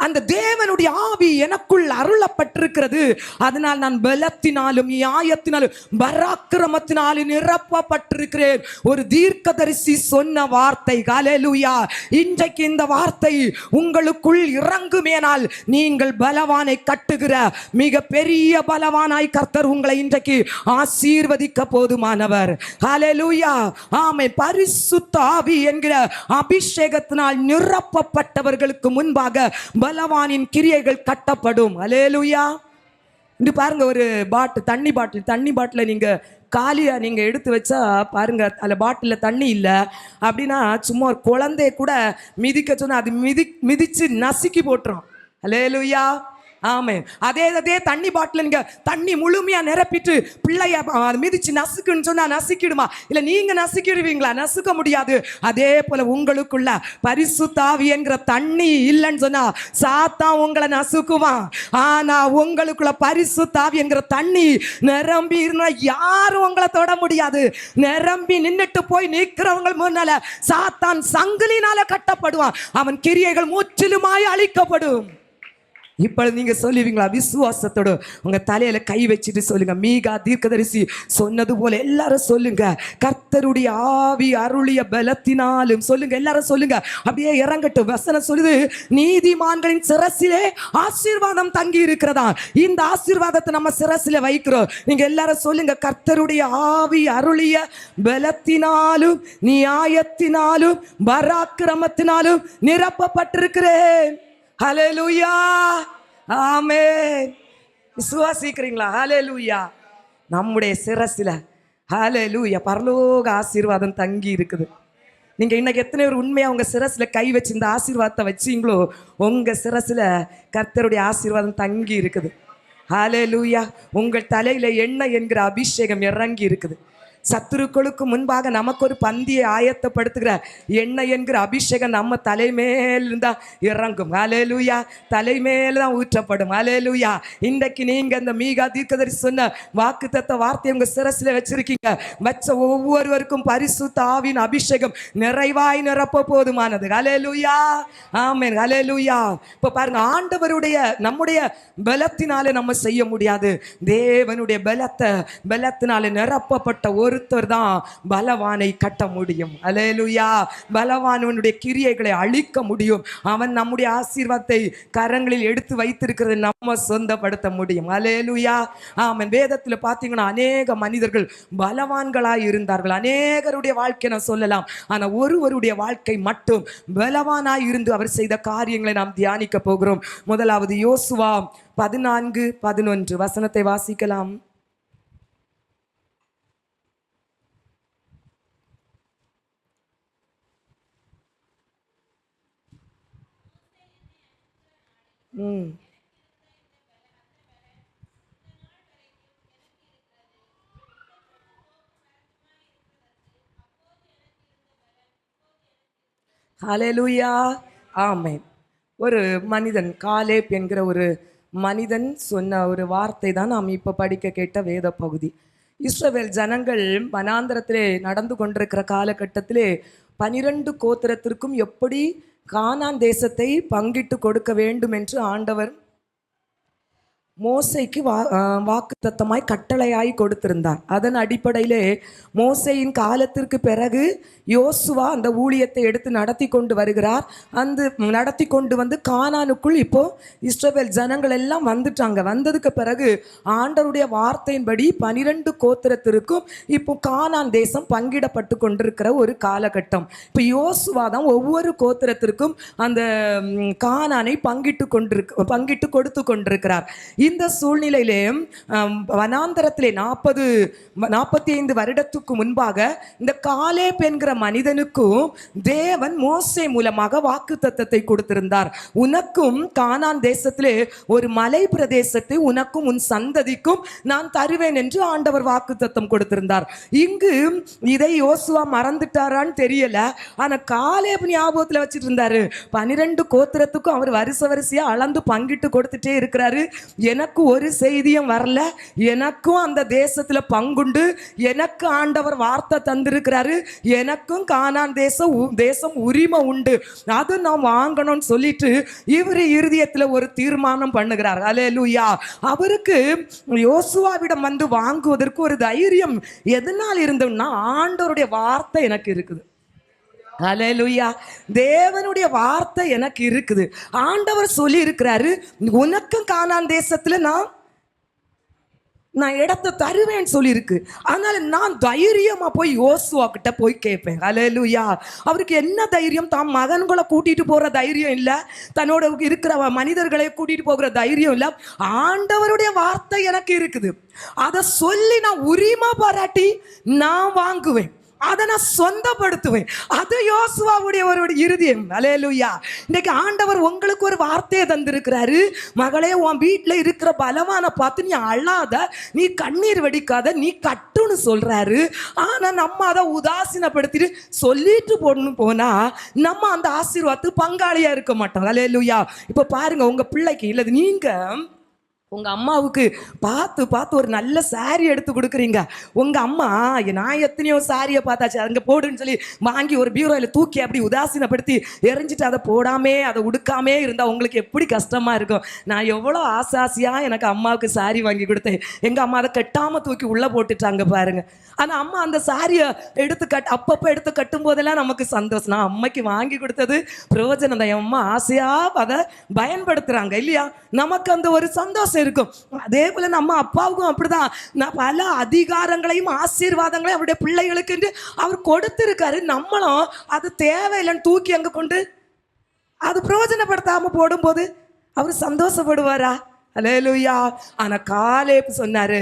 அந்த தேவனுடைய ஆவி எனக்குள் அருளப்பட்டிருக்கிறது. அதனால் நான் பலத்தினாலும் நியாயத்தினாலும் பராக்கிரமத்தினாலும் நிரப்பப்பட்டிருக்கிறேன். ஒரு தீர்க்கதரிசி சொன்ன வார்த்தை. ஹல்லேலூயா. இன்றைக்கு இந்த வார்த்தை உங்களுக்குள் இறங்குமேனால் நீங்கள் பலவானை கட்டுகிற மிக பெரிய பலவானாய் கர்த்தர் உங்களை இன்றைக்கு ஆசீர்வதிக்க போதுமானவர். ஹல்லேலூயா. ஆமென். பரிசுத்த ஆவி என்கிற அபிஷேகத்தினால் நிரப்பப்பட்டவர்களுக்கு முன்பாக பலவானின் கிரியைகள் கட்டப்படும். ஹல்லேலூயா. இன்று பாருங்க, ஒரு தண்ணி பாட்டில் நீங்க காலியா நீங்க எடுத்து வச்சா பாருங்க, அதில் பாட்டில் தண்ணி இல்லை அப்படின்னா சும்மா ஒரு குழந்தைய கூட மிதிக்க சொன்னா அது மிதிச்சு நசுக்கி போட்டுரும். ஹல்லேலூயா. ஆமென். அதே தண்ணி பாட்டில் நீங்க தண்ணி முழுமையா நிரப்பிட்டு பிள்ளைய மிதிச்சு நசுக்குன்னு சொன்னா நசுக்கிடுமா? இல்ல நீங்க நசுக்கிடுவீங்களா? நசுக்க முடியாது. அதே போல உங்களுக்குள்ள பரிசுத்த ஆவி என்கிற தண்ணி இல்லைன்னு சொன்னா சாத்தான் உங்களை நசுக்குவான். ஆனா உங்களுக்குள்ள பரிசுத்த ஆவி என்கிற தண்ணி நிரம்பி இருந்தா யாரும் உங்களை தொட முடியாது. நிரம்பி நின்னுட்டு போய் நிற்கிறவங்க முன்னால சாத்தான் சங்கிலினால கட்டப்படுவான். அவன் கிரியைகள் முற்றிலுமாய் அழிக்கப்படும். இப்பொழுது நீங்க சொல்லுவீங்களா? விசுவாசத்தோடு உங்க தலையில கை வச்சுட்டு சொல்லுங்க. மீகா தீர்க்கதரிசி சொன்னது போல எல்லாரும் சொல்லுங்க. கர்த்தருடைய ஆவி அருளிய பலத்தினாலும் சொல்லுங்க. எல்லாரும் சொல்லுங்க. அப்படியே இறங்கட்டும். வசனம் சொல்லுது, நீதிமான்களின் சிரசிலே ஆசீர்வாதம் தங்கி இருக்கிறதா. இந்த ஆசீர்வாதத்தை நம்ம சிரசில வைக்கிறோம். நீங்க எல்லாரும் சொல்லுங்க. கர்த்தருடைய ஆவி அருளிய பலத்தினாலும் நியாயத்தினாலும் பராக்கிரமத்தினாலும் நிரப்பப்பட்டிருக்கிறேன். ஹல்லேலூயா. ஆமென். விசுவாசிக்கிறீங்களா? ஹல்லேலூயா. நம்முடைய சிரசில ஹல்லேலூயா பரலோக ஆசீர்வாதம் தங்கி இருக்குது. நீங்க இன்னைக்கு எத்தனை பேர் உண்மையா உங்க சிரசில கை வச்சு இந்த ஆசீர்வாதத்தை வச்சீங்களோ? உங்க சிரசில கர்த்தருடைய ஆசீர்வாதம் தங்கி இருக்குது. ஹல்லேலூயா. உங்கள் தலையில எண்ணெய் என்கிற அபிஷேகம் இறங்கி இருக்குது. சத்துருக்களுக்கு முன்பாக நமக்கு ஒரு பந்தியை ஆயத்தப்படுத்துகிற எண்ணெய் என்கிற அபிஷேகம் நம்ம தலைமேல் இருந்தா இறங்கும். ஹல்லேலூயா. தலைமேல் தான் ஊற்றப்படும். ஹல்லேலூயா. இன்றைக்கு நீங்க இந்த மீகா தீர்க்கதரிசி சொன்ன வாக்குத்தத்த வார்த்தையை உங்க சிரசில வச்சிருக்கீங்க. வச்ச ஒவ்வொருவருக்கும் பரிசுத்த ஆவியின் அபிஷேகம் நிறைவாய் நிரப்ப போதுமானது. ஹல்லேலூயா. ஆமென். ஹல்லேலூயா. இப்ப பாருங்க, ஆண்டவருடைய நம்முடைய பலத்தினாலே நம்ம செய்ய முடியாது. தேவனுடைய பலத்தினாலே நிரப்பப்பட்ட ஒருத்தர் தான் பலவானை கட்ட முடியும். ஹல்லேலூயா. பலவானுடைய கிரியைகளை அழிக்க முடியும். அவன் நம்முடைய ஆசீர்வாதத்தை கரங்களில் எடுத்து வைத்திருக்கிறதை நம்ம சொந்தப்படுத்த முடியும். ஹல்லேலூயா. ஆமென். வேதத்தில் பார்த்தீங்கன்னா அநேக மனிதர்கள் பலவான்களாய் இருந்தார்கள். அநேகருடைய வாழ்க்கை நான் சொல்லலாம். ஆனா ஒருவருடைய வாழ்க்கை மட்டும் பலவானாய் இருந்து அவர் செய்த காரியங்களை நாம் தியானிக்க போகிறோம். முதலாவது யோசுவா 14:11 வசனத்தை வாசிக்கலாம். ம். ஹalleluya. ஆமென். ஒரு மனிதன் காலேப் என்கிற ஒரு மனிதன் சொன்ன ஒரு வார்த்தை தான் நாம் இப்போ படிக்க கேட்ட வேத பகுதி. இஸ்ரவேல் ஜனங்கள் வனாந்தரத்திலே நடந்து கொண்டிருக்கிற காலகட்டத்திலே 12 கோத்திரத்திற்கும் எப்படி கானான் தேசத்தை பங்கிட்டு கொடுக்க வேண்டும் என்று ஆண்டவர் மோசைக்கு வாக்குத்தத்தமாய் கட்டளையாய் கொடுத்திருந்தார். அதன் அடிப்படையிலே மோசையின் காலத்திற்கு பிறகு யோசுவா அந்த ஊழியத்தை எடுத்து நடத்தி கொண்டு வருகிறார். அந்த நடத்தி கொண்டு வந்து கானானுக்குள் இப்போ இஸ்ரவேல் ஜனங்கள் எல்லாம் வந்துட்டாங்க. வந்ததுக்கு பிறகு ஆண்டவருடைய வார்த்தையின்படி 12 கோத்திரத்திற்கும் இப்போ கானான் தேசம் பங்கிடப்பட்டு கொண்டிருக்கிற ஒரு காலகட்டம். இப்போ யோசுவா தான் ஒவ்வொரு கோத்திரத்திற்கும் அந்த கானானை பங்கிட்டு கொடுத்து கொண்டிருக்கிறார். இந்த சூழ்நிலையிலே வனாந்தரத்திலே 45 வருடத்துக்கு முன்பாக இந்த காலேப் என்கிற மனிதனுக்கும் தேவன் மோசே மூலமாக வாக்குத்தத்தத்தை கொடுத்திருந்தார். உனக்கும் கானான் தேசத்திலே ஒரு மலை பிரதேசத்தை உனக்கும் உன் சந்ததிக்கும் நான் தருவேன் என்று ஆண்டவர் வாக்குத்தத்தம் கொடுத்திருந்தார். இங்கு இதை யோசுவா மறந்துட்டாரான்னு தெரியல. ஆனா காலேப் ஞாபகத்துல வச்சிட்டு இருந்தாரு. 12 கோத்திரத்துக்கும் அவர் வரிசையா அளந்து பங்கிட்டு கொடுத்துட்டே இருக்கிறாரு. எனக்கு ஒரு செய்தியும் வரல, எனக்கும் அந்த தேசத்துல பங்குண்டு, எனக்கு ஆண்டவர் வார்த்தை தந்திருக்கிறாரு, எனக்கும் கானான் தேசம் உரிமை உண்டு, அது நான் வாங்கணும்னு சொல்லிட்டு இவர் இருதயத்துல ஒரு தீர்மானம் பண்ணுகிறார். அல்லேலூயா. அவருக்கு யோசுவாவிடம் வந்து வாங்குவதற்கு ஒரு தைரியம் எதனால் இருந்தோம்னா ஆண்டவருடைய வார்த்தை எனக்கு இருக்குது. ஹல்லேலூயா. தேவனுடைய வார்த்தை எனக்கு இருக்குது. ஆண்டவர் சொல்லி இருக்கிறாரு, உனக்கும் கானான் தேசத்துல நான் இடத்தை தருவேன்னு சொல்லியிருக்கு. அதனால நான் தைரியமா போய் யோசுவா கிட்ட போய் கேட்பேன். ஹல்லேலூயா. அவருக்கு என்ன தைரியம்? தான் மகன்களை கூட்டிட்டு போற தைரியம் இல்ல, தன்னோட இருக்கிற மனிதர்களை கூட்டிட்டு போகிற தைரியம் இல்ல. ஆண்டவருடைய வார்த்தை எனக்கு இருக்குது, அதை சொல்லி நான் உரிமை பாராட்டி நான் வாங்குவேன், அதை நான் சொந்தப்படுத்துவேன். அது யோசுவாவுடைய ஒரு இருதயம். அல்லேலூயா. இன்னைக்கு ஆண்டவர் உங்களுக்கு ஒரு வார்த்தையை தந்திருக்கிறாரு. மகளே, உன் வீட்டில் இருக்கிற பலவான பார்த்து நீ அழாத, நீ கண்ணீர் வெடிக்காத, நீ கட்டுன்னு சொல்றாரு. ஆனா நம்ம அதை உதாசீனப்படுத்திட்டு சொல்லிட்டு போனா நம்ம அந்த ஆசீர்வாதத்துக்கு பங்காளியா இருக்க மாட்டோம். அல்லேலூயா. இப்ப பாருங்க, உங்க பிள்ளைக்கு இல்லது நீங்க உங்க அம்மாவுக்கு பார்த்து ஒரு நல்ல சாரி எடுத்து கொடுக்குறீங்க. உங்க அம்மா நான் எத்தனையோ சாரியை பார்த்தாச்சு, அங்கே போடுன்னு சொல்லி வாங்கி ஒரு பீரோவில் தூக்கி அப்படி உதாசீனப்படுத்தி எரிஞ்சிட்டு அதை போடாமே அதை உடுக்காமே இருந்தால் உங்களுக்கு எப்படி கஷ்டமா இருக்கும். நான் எவ்வளோ ஆசாசியாக எனக்கு அம்மாவுக்கு சாரி வாங்கி கொடுத்தேன். எங்கள் அம்மா அதை கட்டாமல் தூக்கி உள்ளே போட்டுட்டாங்க பாருங்க. ஆனால் அம்மா அந்த சாரியை அப்பப்போ எடுத்து கட்டும் போதெல்லாம் நமக்கு சந்தோஷம். நான் அம்மைக்கு வாங்கி கொடுத்தது பிரயோஜனம் தான். என் அம்மா ஆசையாக அதை பயன்படுத்துகிறாங்க இல்லையா, நமக்கு அந்த ஒரு சந்தோஷம் இருக்கும். அதே போல நம்ம அப்பாவுக்கும் அப்படிதான். நான் பல அதிகாரங்களையும் ஆசீர்வாதங்களையும் அவருடைய பிள்ளைகளுக்கு என்று அவர் கொடுத்திருக்காரு. நம்மளும் அது தேவையில்லைன்னு தூக்கி அங்க கொண்டு அது பிரயோஜனப்படுத்தாம போடும்போது அவர் சந்தோஷப்படுவாரா? அல்லேலூயா. ஆனா காலேப் சொன்னாரு,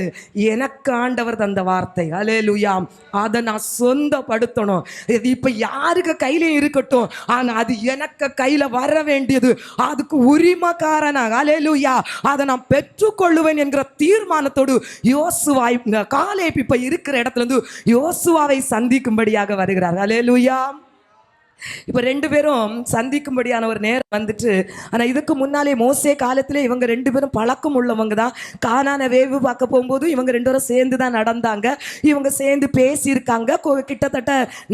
எனக்கு ஆண்டவர் தந்த வார்த்தை, அல்லேலூயா, அதை நான் சொந்தப்படுத்தணும். இது இப்ப யாருக்கு கையிலையும் இருக்கட்டும், ஆனா அது எனக்கு கையில வர வேண்டியது, அதுக்கு உரிமைக்காரனாக, அல்லேலூயா, அதை நான் பெற்றுக்கொள்ளுவேன் என்கிற தீர்மானத்தோடு யோசுவா காலேப் இப்ப இருக்கிற இடத்துல இருந்து யோசுவாவை சந்திக்கும்படியாக வருகிறார். அல்லேலூயா. இப்ப 2 பேரும் சந்திக்கும்படியான ஒரு நேரம் வந்துட்டு, ஆனா இதுக்கு முன்னாலே மோசே காலத்திலே இவங்க 2 பேரும் பழக்கம் உள்ளவங்க தான். கானான வேவு பார்க்க போகும்போது இவங்க 2 பேரும் சேர்ந்து தான் நடந்தாங்க. இவங்க சேர்ந்து பேசியிருக்காங்க. கிட்டத்தட்ட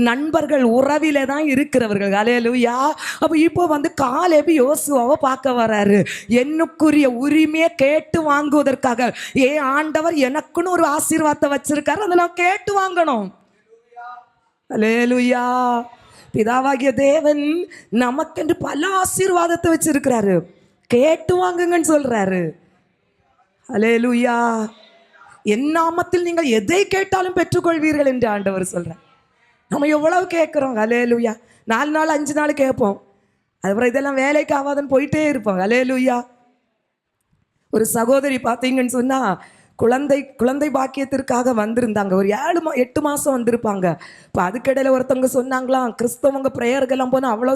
நண்பர்கள் உறவிலே தான் இருக்கிறவர்கள். அல்லேலூயா. அப்ப இப்போ வந்து காலேப் யோசுவாவை பார்க்க வராரு. என்னுக்குரிய உரிமையை கேட்டு வாங்குவதற்காக. ஆண்டவர் எனக்குன்னு ஒரு ஆசீர்வாதத்தை வச்சிருக்காரு, அதை நான் கேட்டு வாங்கணும். அல்லேலூயா. பிதாவாகிய தேவன் நமக்கென்று பல ஆசீர்வாதத்தை வச்சிருக்கிறாரு, கேட்டு வாங்குங்கன்னு சொல்றாரு. அல்லேலூயா. என் நாமத்தில் நீங்கள் எதை கேட்டாலும் பெற்றுக்கொள்வீர்கள் என்று ஆண்டவர் சொல்றார். நம்ம எவ்வளவு கேட்கிறோம். அல்லேலூயா. 4 நாள் 5 நாள் கேட்போம், அதுக்கப்புறம் இதெல்லாம் வேலைக்கு ஆகாதுன்னு போயிட்டே இருப்போம். அல்லேலூயா. ஒரு சகோதரி பார்த்தீங்கன்னு சொன்னா குழந்தை பாக்கியத்திற்காக வந்திருந்தாங்க. ஒரு 8 மாசம் வந்திருப்பாங்க. இப்போ அதுக்கிடையில ஒருத்தவங்க சொன்னாங்களாம், கிறிஸ்தவங்க ப்ரேயர்கள்லாம் போனால் அவ்வளோ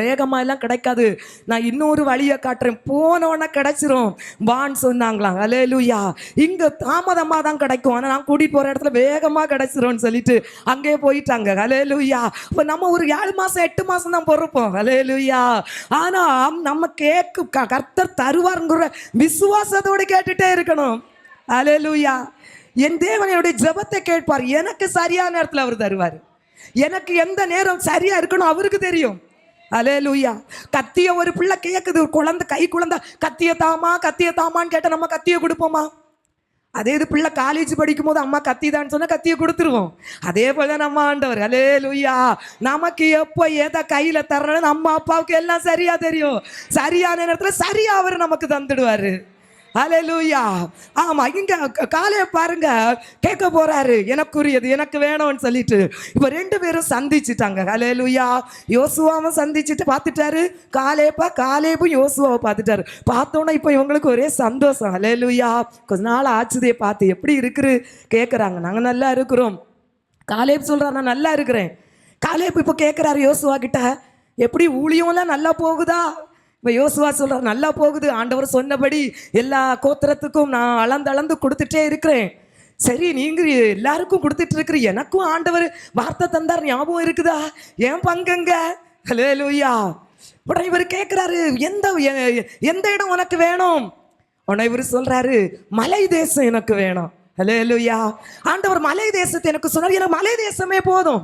வேகமாக எல்லாம் கிடைக்காது, நான் இன்னொரு வழியை காட்டுறேன், போனோன்னே கிடைச்சிரும் வான்னு சொன்னாங்களாம். ஹல்லேலூயா. இங்கே தாமதமாக தான் கிடைக்கும், ஆனால் நான் கூட்டிகிட்டு போகிற இடத்துல வேகமாக கிடைச்சிரும்னு சொல்லிட்டு அங்கேயே போயிட்டாங்க. ஹல்லேலூயா. இப்போ நம்ம ஒரு 7 மாதம் 8 மாதம் தான் பொறுப்போம். ஹல்லேலூயா. ஆனால் நம்ம கர்த்தர் தருவாருங்கிற விசுவாசத்தோடு கேட்டுட்டே இருக்கணும். ஹல்லேலூயா. என் தேவன் என்னுடைய ஜெபத்தை கேட்பார். எனக்கு சரியான நேரத்தில் அவர் தருவார். எனக்கு எந்த நேரம் சரியா இருக்கணும் அவருக்கு தெரியும். ஹல்லேலூயா. கத்திய ஒரு பிள்ளை கேட்குது, குழந்தை கை குழந்தை, கத்திய தாமான்னு கேட்டால் நம்ம கத்தியை கொடுப்போமா? அதே இது பிள்ளை காலேஜ் படிக்கும் போது அம்மா கத்தி தான் சொன்னா கத்தியை கொடுத்துருவோம். அதே போல நம்ம ஆண்டவர் ஹல்லேலூயா நமக்கு எப்போ எதை கையில தரணும்னு அம்மா அப்பாவுக்கு எல்லாம் சரியா தெரியும். சரியான நேரத்தில் சரியா அவர் நமக்கு தந்துடுவாரு. ஹல்லேலூயா. ஆமா, இங்க காலையை பாருங்க, கேட்க போறாரு, எனக்குரியது எனக்கு வேணும்னு சொல்லிட்டு. இப்போ 2 பேரும் சந்திச்சுட்டாங்க. ஹல்லேலூயா. யோசுவாவும் சந்திச்சுட்டு பார்த்துட்டாரு, காலேபும் யோசுவாவை பார்த்துட்டாரு. பார்த்தோன்னா இப்போ இவங்களுக்கு ஒரே சந்தோஷம். ஹல்லேலூயா. கொஞ்ச நாள் ஆச்சுதே பார்த்து, எப்படி இருக்குது கேட்குறாங்க. நாங்கள் நல்லா இருக்கிறோம். காலேப் சொல்கிறார், நான் நல்லா இருக்கிறேன். காலேப் இப்போ கேட்குறாரு யோசுவா கிட்ட, எப்படி ஊழியம்லாம் நல்லா போகுதா? இப்போ யோசுவா சொல்கிறார், நல்லா போகுது, ஆண்டவர் சொன்னபடி எல்லா கோத்திரத்துக்கும் நான் அளந்து கொடுத்துட்டே இருக்கிறேன். சரி, நீங்கள் எல்லாருக்கும் கொடுத்துட்டு இருக்கிற, எனக்கும் ஆண்டவர் வார்த்தை தந்தார், ஞாபகம் இருக்குதா? ஏன் பங்குங்க? ஹல்லேலூயா. உடனே இவர் கேட்குறாரு, எந்த இடம் உனக்கு வேணும்? உடனே இவர் சொல்கிறாரு, மலை தேசம் எனக்கு வேணும். ஹல்லேலூயா. ஆண்டவர் மலை தேசத்தை எனக்கு சொன்னார், எனக்கு மலை தேசமே போதும்.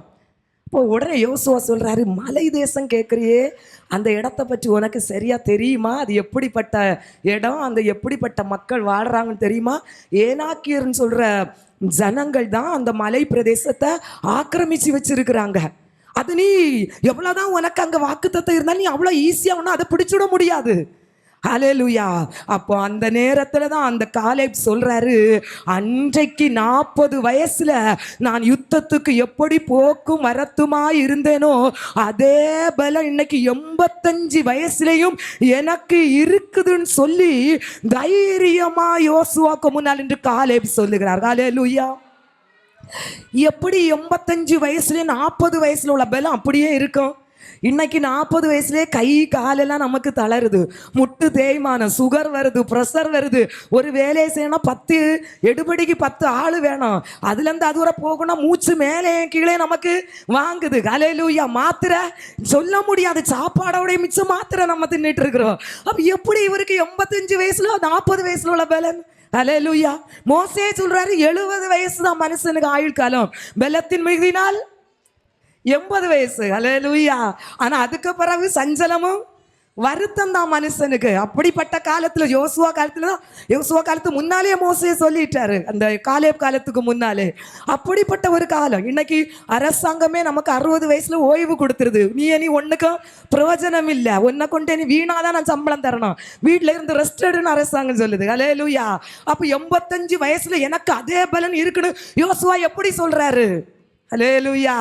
இப்போ உடனே யோசுவா சொல்கிறாரு, மலை தேசம் கேட்குறியே, அந்த இடத்த பற்றி உனக்கு சரியா தெரியுமா? அது எப்படிப்பட்ட இடம், அந்த எப்படிப்பட்ட மக்கள் வாழ்கிறாங்கன்னு தெரியுமா? ஏனாக்கியர்னு சொல்கிற ஜனங்கள் தான் அந்த மலை பிரதேசத்தை ஆக்கிரமிச்சு வச்சிருக்கிறாங்க. அது நீ எவ்வளோதான் உனக்கு அங்கே வாக்குத்தத்தம் இருந்தாலும் நீ அவ்வளோ ஈஸியாக ஒன்றும் அதை பிடிச்சுட முடியாது. ஹல்லேலூயா. அப்போ அந்த நேரத்தில் தான் அந்த காலேப் சொல்றாரு, அன்றைக்கு 40 வயசுல நான் யுத்தத்துக்கு எப்படி போக்கும் வரத்துமா இருந்தேனோ அதே பலம் இன்னைக்கு 85 வயசுலையும் எனக்கு இருக்குதுன்னு சொல்லி தைரியமா யோசுவாக்கு முன்னால் என்று காலேப் சொல்லுகிறார். ஹல்லேலூயா. எப்படி 85 வயசுல 40 வயசுல உள்ள பலம் அப்படியே இருக்கும்? இன்னைக்கு 40 வயசுலேயே கை காலெல்லாம் நமக்கு தளருது, முட்டு தேய்மானம், சுகர் வருது, ப்ரெஷர் வருது. ஒரு வேலையை செய்யணும், 10 எடுபடிக்கு 10 ஆள் வேணும். அதுலேருந்து அது வரை போகணும், மூச்சு மேலே கீழே நமக்கு வாங்குது. ஹல்லேலூயா. மாத்திரை சொல்ல முடியாது, சாப்பாடோடைய மிச்சம் மாத்திரை நம்ம தின்னுட்டு இருக்கிறோம். அப்போ எப்படி இவருக்கு 85 வயசுல 40 வயசுல உள்ள பலன்? ஹல்லேலூயா. மோசே சொல்றாரு, 70 வயசு தான் மனுஷனுக்கு ஆயுள் காலம், பலத்தின் மிகுதினால் 80 வயசு. ஹல்லேலூயா. ஆனா அதுக்கு பிறகு சஞ்சலமும் வருத்தம் தான் மனுஷனுக்கு. அப்படிப்பட்ட காலத்துல யோசுவா காலத்துக்கு முன்னாலே மோசே சொல்லிட்டாரு, அந்த காலேப் காலத்துக்கு முன்னாலே. அப்படிப்பட்ட ஒரு காலம். இன்னைக்கு அரசாங்கமே நமக்கு 60 வயசுல ஓய்வு கொடுத்துருது. நீ ஒன்றுக்கும் பிரயோஜனம் இல்லை, உன்னை கொண்டு நீ வீணாதான் நான் சம்பளம் தரணும், வீட்டில இருந்து ரெஸ்ட் எடுன்னு அரசாங்கம் சொல்லுது. ஹல்லேலூயா. அப்போ 85 வயசுல எனக்கு அதே பலன் இருக்குன்னு யோசுவா எப்படி சொல்றாரு? ஹல்லேலூயா.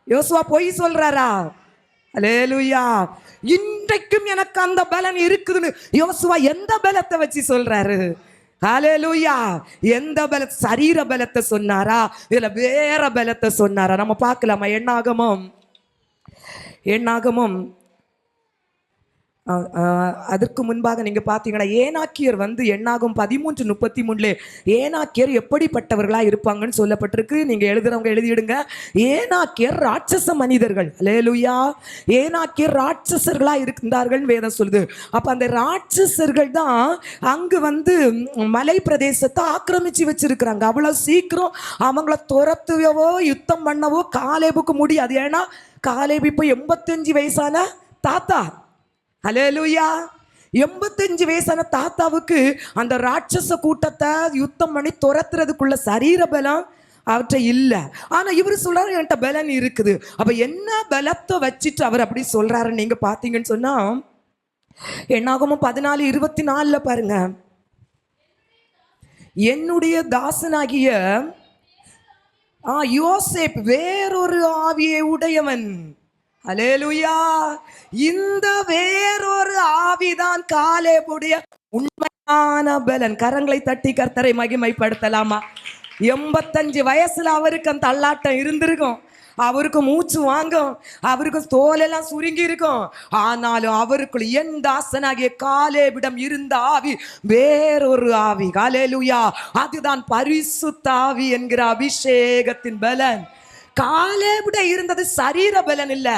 யோசுவா பொய் சொல்றாரா? ஹல்லேலூயா. இன்றைக்கும் எனக்கு அந்த பலன் இருக்குதுன்னு யோசுவா எந்த பலத்தை வச்சு சொல்றாரு? ஹல்லேலூயா. எந்த பலத்தை? சரீர பலத்தை சொன்னாரா இல்ல வேற பலத்தை சொன்னாரா? நம்ம பார்க்கலாமா? எண்ணாகமம் அதற்கு முன்பாக நீங்க பார்த்தீங்கன்னா, ஏனாக்கியர் எண்ணாகும் 13:33 ஏனாக்கியர் எப்படிப்பட்டவர்களா இருப்பாங்கன்னு சொல்லப்பட்டிருக்கு. நீங்க எழுதுறவங்க எழுதிடுங்க. ஏனாக்கியர் ராட்சச மனிதர்கள். ஹல்லேலூயா. ஏனாக்கியர் ராட்சசர்களா இருந்தார்கள் வேதம் சொல்லுது. அப்ப அந்த ராட்சசர்கள் தான் அங்கு மலை பிரதேசத்தை ஆக்கிரமிச்சு வச்சிருக்கிறாங்க. அவ்வளவு சீக்கிரம் அவங்கள துரத்துவோ யுத்தம் பண்ணவோ காலேபுக்கு முடியாது. ஏன்னா காலேபு இப்போ 85 வயசான தாத்தா. ஹல்லேலூயா. 85 வயசான தாத்தாவுக்கு அந்த ராட்சச கூட்டத்தை யுத்தம் பண்ணி துரத்துறதுக்குள்ள சரீர பலம் அவற்றை இல்லை. ஆனா இவர் சொல்றாரு, என்கிட்ட பலன் இருக்குது. அப்ப என்ன பலத்தை வச்சுட்டு அவர் அப்படி சொல்றாரு நீங்க பாத்தீங்கன்னு சொன்னா, என்னாகுமோ 14:24 பாருங்க, என்னுடைய தாசனாகிய யோசேப் வேறொரு ஆவியை உடையவன். ஹல்லேலூயா. இந்த வேறொரு ஆவிதான் காலேபுடைய உண்மை பலன். கரங்களை தட்டி கர்த்தரை மகிமைப்படுத்தலாமா? 85 வயசுல அவருக்கு அந்த தள்ளாட்டம் இருந்திருக்கும். அவருக்கு மூச்சு வாங்கும், அவருக்கு தோலெல்லாம் சுருங்கி இருக்கும். ஆனாலும் அவருக்குள் என் தாசனாகிய காலேபிடம் இருந்த ஆவி வேறொரு ஆவி. ஹல்லேலூயா! அதுதான் பரிசுத்த ஆவி என்கிற அபிஷேகத்தின் பலன். காலேபிட இருந்தது சரீர பலன் இல்ல,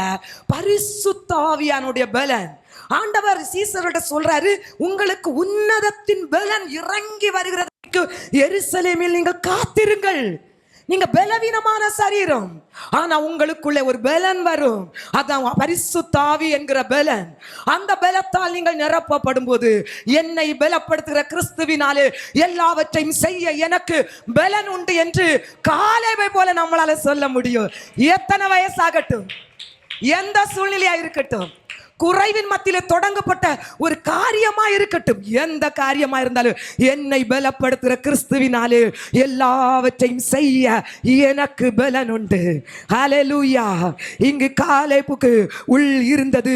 பரிசுத்த ஆவியானுடைய பலன். ஆண்டவர் சீசரோட சொல்றாரு, உங்களுக்கு உன்னதத்தின் பலன் இறங்கி வருகிறதுக்கு எருசலேமில் நீங்கள் காத்திருங்கள். நீங்க பலவீனமான சரீரம், ஆனா உங்களுக்குள்ளே ஒரு பலன் வரும். அதான் பரிசுத்த ஆவி என்கிற பலன். அந்த பலத்தால் நீங்கள் நிரப்பப்படும் போது, என்னை பலப்படுத்துகிற கிறிஸ்துவினாலே எல்லாவற்றையும் செய்ய எனக்கு பலன் உண்டு என்று காலேபை போல நம்மளால சொல்ல முடியும். எத்தனை வயசாகட்டும், எந்த சூழ்நிலையா இருக்கட்டும், குறைவின் மத்தியிலே தொடங்கப்பட்ட ஒரு காரியமா இருக்கட்டும், எந்த காரியமா இருந்தாலும் என்னை பலப்படுத்துகிற கிறிஸ்துவினாலே எல்லாவற்றையும் செய்ய எனக்கு பலன் உண்டு. ஹல்லேலூயா! இங்கு காலேபுக்கு உள் இருந்தது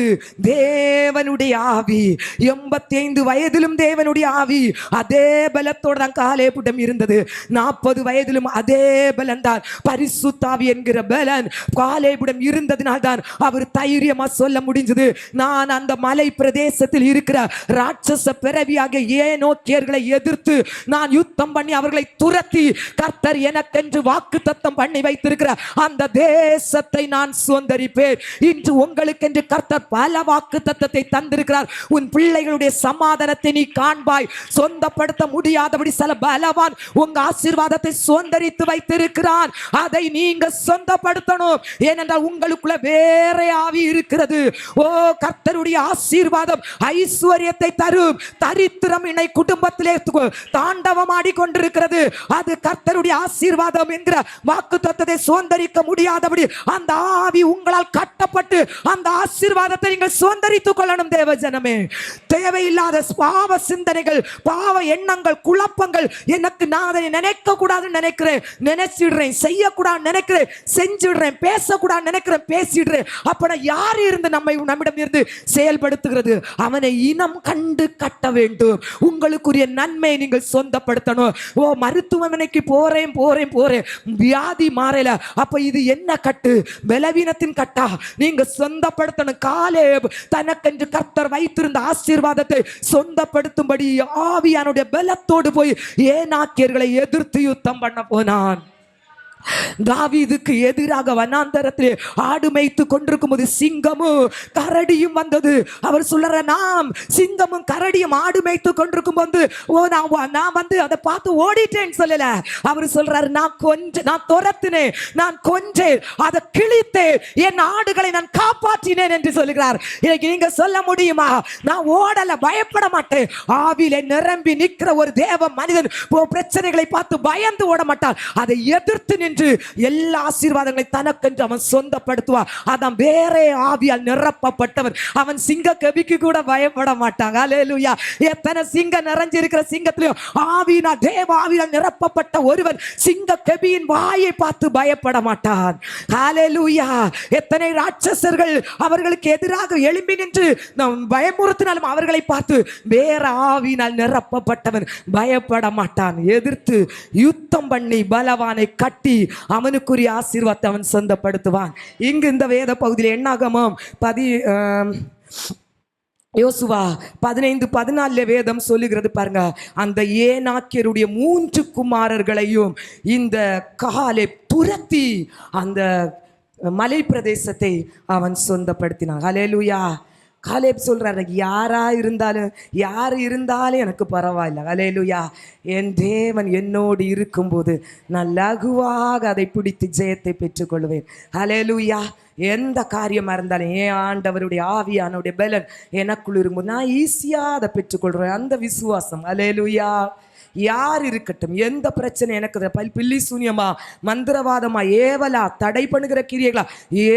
தேவனுடைய ஆவி. 85 வயதிலும் தேவனுடைய ஆவி அதே பலத்தோடு தான் காலேபிடம் இருந்தது. 40 வயதிலும் அதே பலன் தான், பரிசுத்த ஆவி என்கிற பலன் காலேபிடம் இருந்ததினால் தான் அவர் தைரியமா சொல்ல முடிஞ்சது, நான் அந்த மலை பிரதேசத்தில் இருக்கிற ராட்சச பிறவியாக ஏனோக்கியர்களை எதிர்த்து நான் யுத்தம் பண்ணி அவர்களை துரத்தி கர்த்தர் எனக்கென்று வாக்குத்தத்தம் பண்ணி வைத்திருக்கிற அந்த தேசத்தை நான் சுதந்தரிப்பேன். இன்று உங்களுக்கென்று கர்த்தர் பல வாக்குத்தத்தத்தை தந்திருக்கிறார். உன் பிள்ளைகளுடைய சமாதானத்தை நீ காண்பாய். சொந்தப்படுத்த முடியாதபடி சில பலவான் உங்க ஆசீர்வாதத்தை சுதந்தரித்து வைத்திருக்கிறான். அதை நீங்க சொந்தப்படுத்தணும். ஏனென்றால் உங்களுக்குள்ள வேற ஆவி இருக்கிறது. ஓ, கர்த்தருடைய ஆசீர்வாதம் ஐஸ்வர்யத்தை தரும். தரித்திரம் இன்னை குடும்பத்திலே தாண்டவமாடி கொண்டிருக்கிறது. அது கர்த்தருடைய ஆசீர்வாதம் என்கிற வாக்குத்தத்தத்தை சுதந்தரிக்க முடியாதபடி அந்த ஆவி உங்களால் கட்டப்பட்டு அந்த ஆசீர்வாதத்தை நீங்கள் சுதந்தரித்துக் கொள்ளணும். தேவ ஜனமே, தேவையில்லாத பாவ சிந்தனைகள், பாவ எண்ணங்கள், குழப்பங்கள், எனக்கு நான் அதை நினைக்க கூடாதுன்னு நினைக்கிறேன், நினைச்சிடுறேன், செய்யக்கூடாது நினைக்கிறேன், செஞ்சிடுறேன், பேசக்கூடாது நினைக்கிறேன், பேசிடுறேன். அப்ப யார் இருந்து நம்மிடம் இருந்து செயல்படுத்துகிறது? அவனை இனம் கண்டு கட்ட வேண்டும். உங்களுக்குரிய நன்மை நீங்கள் சொந்தப்படுத்தணும். ஓ, மருத்துவமனைக்கு போறேன் போறேன் போறேன், வியாதி மாறல, அப்ப இது என்ன கட்டு? பலவீனத்தின் கட்டா? நீங்க சொந்தப்படுத்தணும். காலேப் தனக்கென்று கர்த்தர் வைத்திருந்த ஆசீர்வாதத்தை சொந்தப்படுத்தும்படி ஆவியானுடைய பலத்தோடு போய் ஏனாக்கியர்களை எதிர்த்து யுத்தம் பண்ண போனான். தாவீதுக்கு எதிராக வனாந்தரத்தில் ஆடு மேய்த்து கொண்டிருக்கும் போது சிங்கமும் கரடியும் வந்தது. அவர் சொல்ற, நாம் சிங்கமும் கரடியும் ஆடு மேய்த்து கொண்டிருக்கும் போது நான் வந்து அதை பார்த்து ஓடிட்டேன்னு சொல்லல. அவர் சொல்றாரு, நான் துரத்தினேன், நான் கொஞ்சேன், அதை கிழித்தேன், என் ஆடுகளை நான் காப்பாற்றினேன் என்று சொல்லுகிறார். இன்னைக்கு நீங்க சொல்ல முடியுமா? நான் ஓடல, பயப்பட மாட்டேன். ஆவிலே நிரம்பி நிற்கிற ஒரு தேவ மனிதன் பிரச்சனைகளை பார்த்து பயந்து ஓட மாட்டான். அதை எதிர்த்து என்று எல்லா ஆசீர்வாதங்களை தனக்கென்று அவன் சொந்தப்படுத்துவான். அதான் வேற ஆவியால் நிரப்பப்பட்டவன். அவன் சிங்க கவிக்கு கூட பயப்பட மாட்டாங்க. ஹல்லேலூயா! எத்தனை சிங்க நிறைஞ்சிருக்கிற சிங்கத்திலும் ஆவியினால், தேவ ஆவியால் நிரப்பப்பட்ட ஒருவன் சிங்க கவியின் வாயை பார்த்து பயப்பட மாட்டான். ஹல்லேலூயா! எத்தனை ராட்சசர்கள் அவர்களுக்கு எதிராக எழும்பி நின்று பயமுறுத்தினாலும் அவர்களை பார்த்து வேற ஆவியினால் நிரப்பப்பட்டவன் பயப்பட மாட்டான். எதிர்த்து யுத்தம் பண்ணி பலவானை கட்டி அவனுக்குரிய ஆசீர்வாதத்தை அவன் சொந்தப்படுத்துவான். இங்கு இந்த வேத பகுதியில் என்னாகமம் யோசுவா 15:14 வேதம் சொல்லுகிறது பாருங்க. அந்த ஏனாக்கியருடைய 3 குமாரர்களையும் இந்த காலேப் துரத்தி அந்த மலை பிரதேசத்தை அவன் சொந்தப்படுத்தினான். ஹல்லேலூயா! காலேப் சொல்றாரு, யார் இருந்தாலும் எனக்கு பரவாயில்ல. ஹல்லேலூயா! என் தேவன் என்னோடு இருக்கும்போது நான் லகுவாக அதை பிடித்து ஜெயத்தை பெற்றுக்கொள்வேன். ஹல்லேலூயா! எந்த காரியமாக இருந்தாலும் ஏன் ஆண்டவருடைய ஆவியானுடைய பலன் எனக்குள் இருக்கும்போது நான் ஈஸியாக அதை பெற்றுக்கொள்கிறேன். அந்த விசுவாசம். ஹல்லேலூயா! யார் இருக்கட்டும், எந்த பிரச்சனை எனக்கு பில்லி சூனியமா, மந்திரவாதமா, ஏவலா, தடை பண்ணுகிற கிரியைகளா,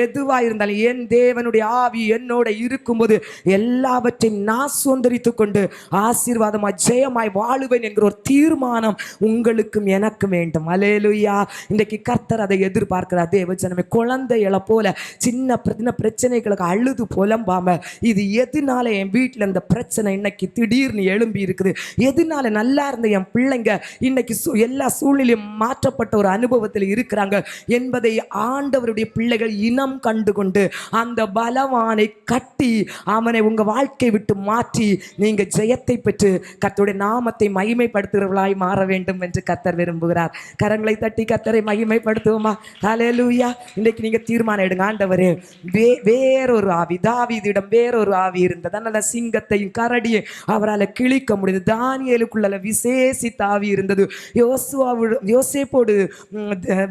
எதுவா இருந்தாலும் என் தேவனுடைய ஆவி என்னோட இருக்கும்போது எல்லாவற்றையும் நான் சுதந்திரித்துக் கொண்டு ஆசீர்வாதமா ஜெயமாய் வாழுவேன் என்கிற ஒரு தீர்மானம் உங்களுக்கும் எனக்கு வேண்டும். அல்லேலூயா. இன்றைக்கு கர்த்தர் அதை எதிர்பார்க்கிறார். தேவஜனமே, குழந்தைகளை போல சின்ன பிரச்சனைகளுக்கு அழுது புலம்பாம, இது எதனால என் வீட்டில் இந்த பிரச்சனை இன்னைக்கு திடீர்னு எழும்பி இருக்குது, எதனால நல்லா இருந்த என் பிள்ளைங்க இன்னைக்கு எல்லா சூழ்நிலையும் மாற்றப்பட்ட ஒரு அனுபவத்தில் இருக்கிறாங்க என்பதை ஆண்டவருடைய பிள்ளைகள் இனம் கண்டு கொண்டு அந்த பலவானை கட்டி அவனை உங்க வாழ்க்கை விட்டு மாற்றி நீங்க ஜெயத்தை பெற்று கர்த்தருடைய நாமத்தை மகிமைப்படுத்துகிறவர்களாய் மாற வேண்டும் என்று கர்த்தர் விரும்புகிறார். கரங்களை தட்டி கர்த்தரை மகிமைப்படுத்துவோமா? ஹல்லேலூயா. இன்னைக்கு நீங்க தீர்மானம் எடுங்க. ஆண்டவரே, வேறொரு ஆவி, தாவீதிடம் வேறொரு ஆவி இருந்தது. அதனால சிங்கத்தையும் கரடியும் அவரால் கிழிக்க முடியுது. தானியேலுக்குள்ள விசேஷித்த ஆவி இருந்தது. யோசேப்போடு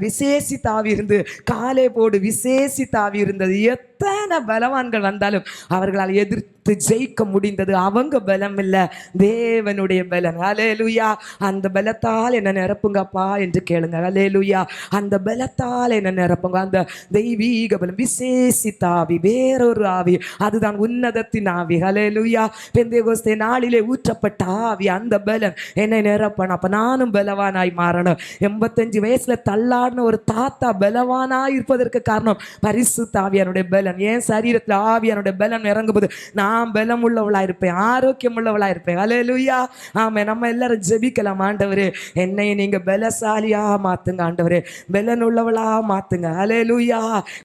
விசேஷித்த ஆவி இருந்து, காலேபோடு விசேஷித்த ஆவி இருந்தது. எத்தனை பலவான்கள் வந்தாலும் அவர்களால் எதிர்த்து ஜெயிக்க முடிந்தது அவங்க பலம் இல்ல, தேவனுடைய பலன். அல்லேலூயா. அந்த பலத்தால் என்ன நிரப்புங்கப்பா என்று கேளுங்க. அல்லேலூயா. அந்த பலத்தால் என்ன நிரப்புங்க. அந்த தெய்வீக பலம், விசேஷித்த ஆவி, வேறொரு ஆவி, அதுதான் உன்னதத்தின் ஆவி. அல்லேலூயா. பெந்தேகோஸ்தே நாளிலே ஊற்றப்பட்ட ஆவி, அந்த பலன் என்னை நிரப்பணும். அப்ப நானும் பலவானாய் மாறணும். 85 வயசுல தள்ளாடின ஒரு தாத்தா பலவானாய் இருப்பதற்கு காரணம் பரிசுத்த ஆவியானுடைய பலன். என் சரீரத்தில் ஆவியானுடைய பலன் இறங்கும்போது நான் பலம் உள்ளவளா இருப்பேன், ஆரோக்கியம் உள்ளவளா இருப்பேன். அல்லேலூயா. ஆமே. நம்ம எல்லாரும் ஜெபிக்கலாம். ஆண்டவரே, என்னை நீங்க பலசாலியா மாத்துங்க. ஆண்டவரே, பலன் உள்ளவளா மாத்துங்க. அல்லேலூயா.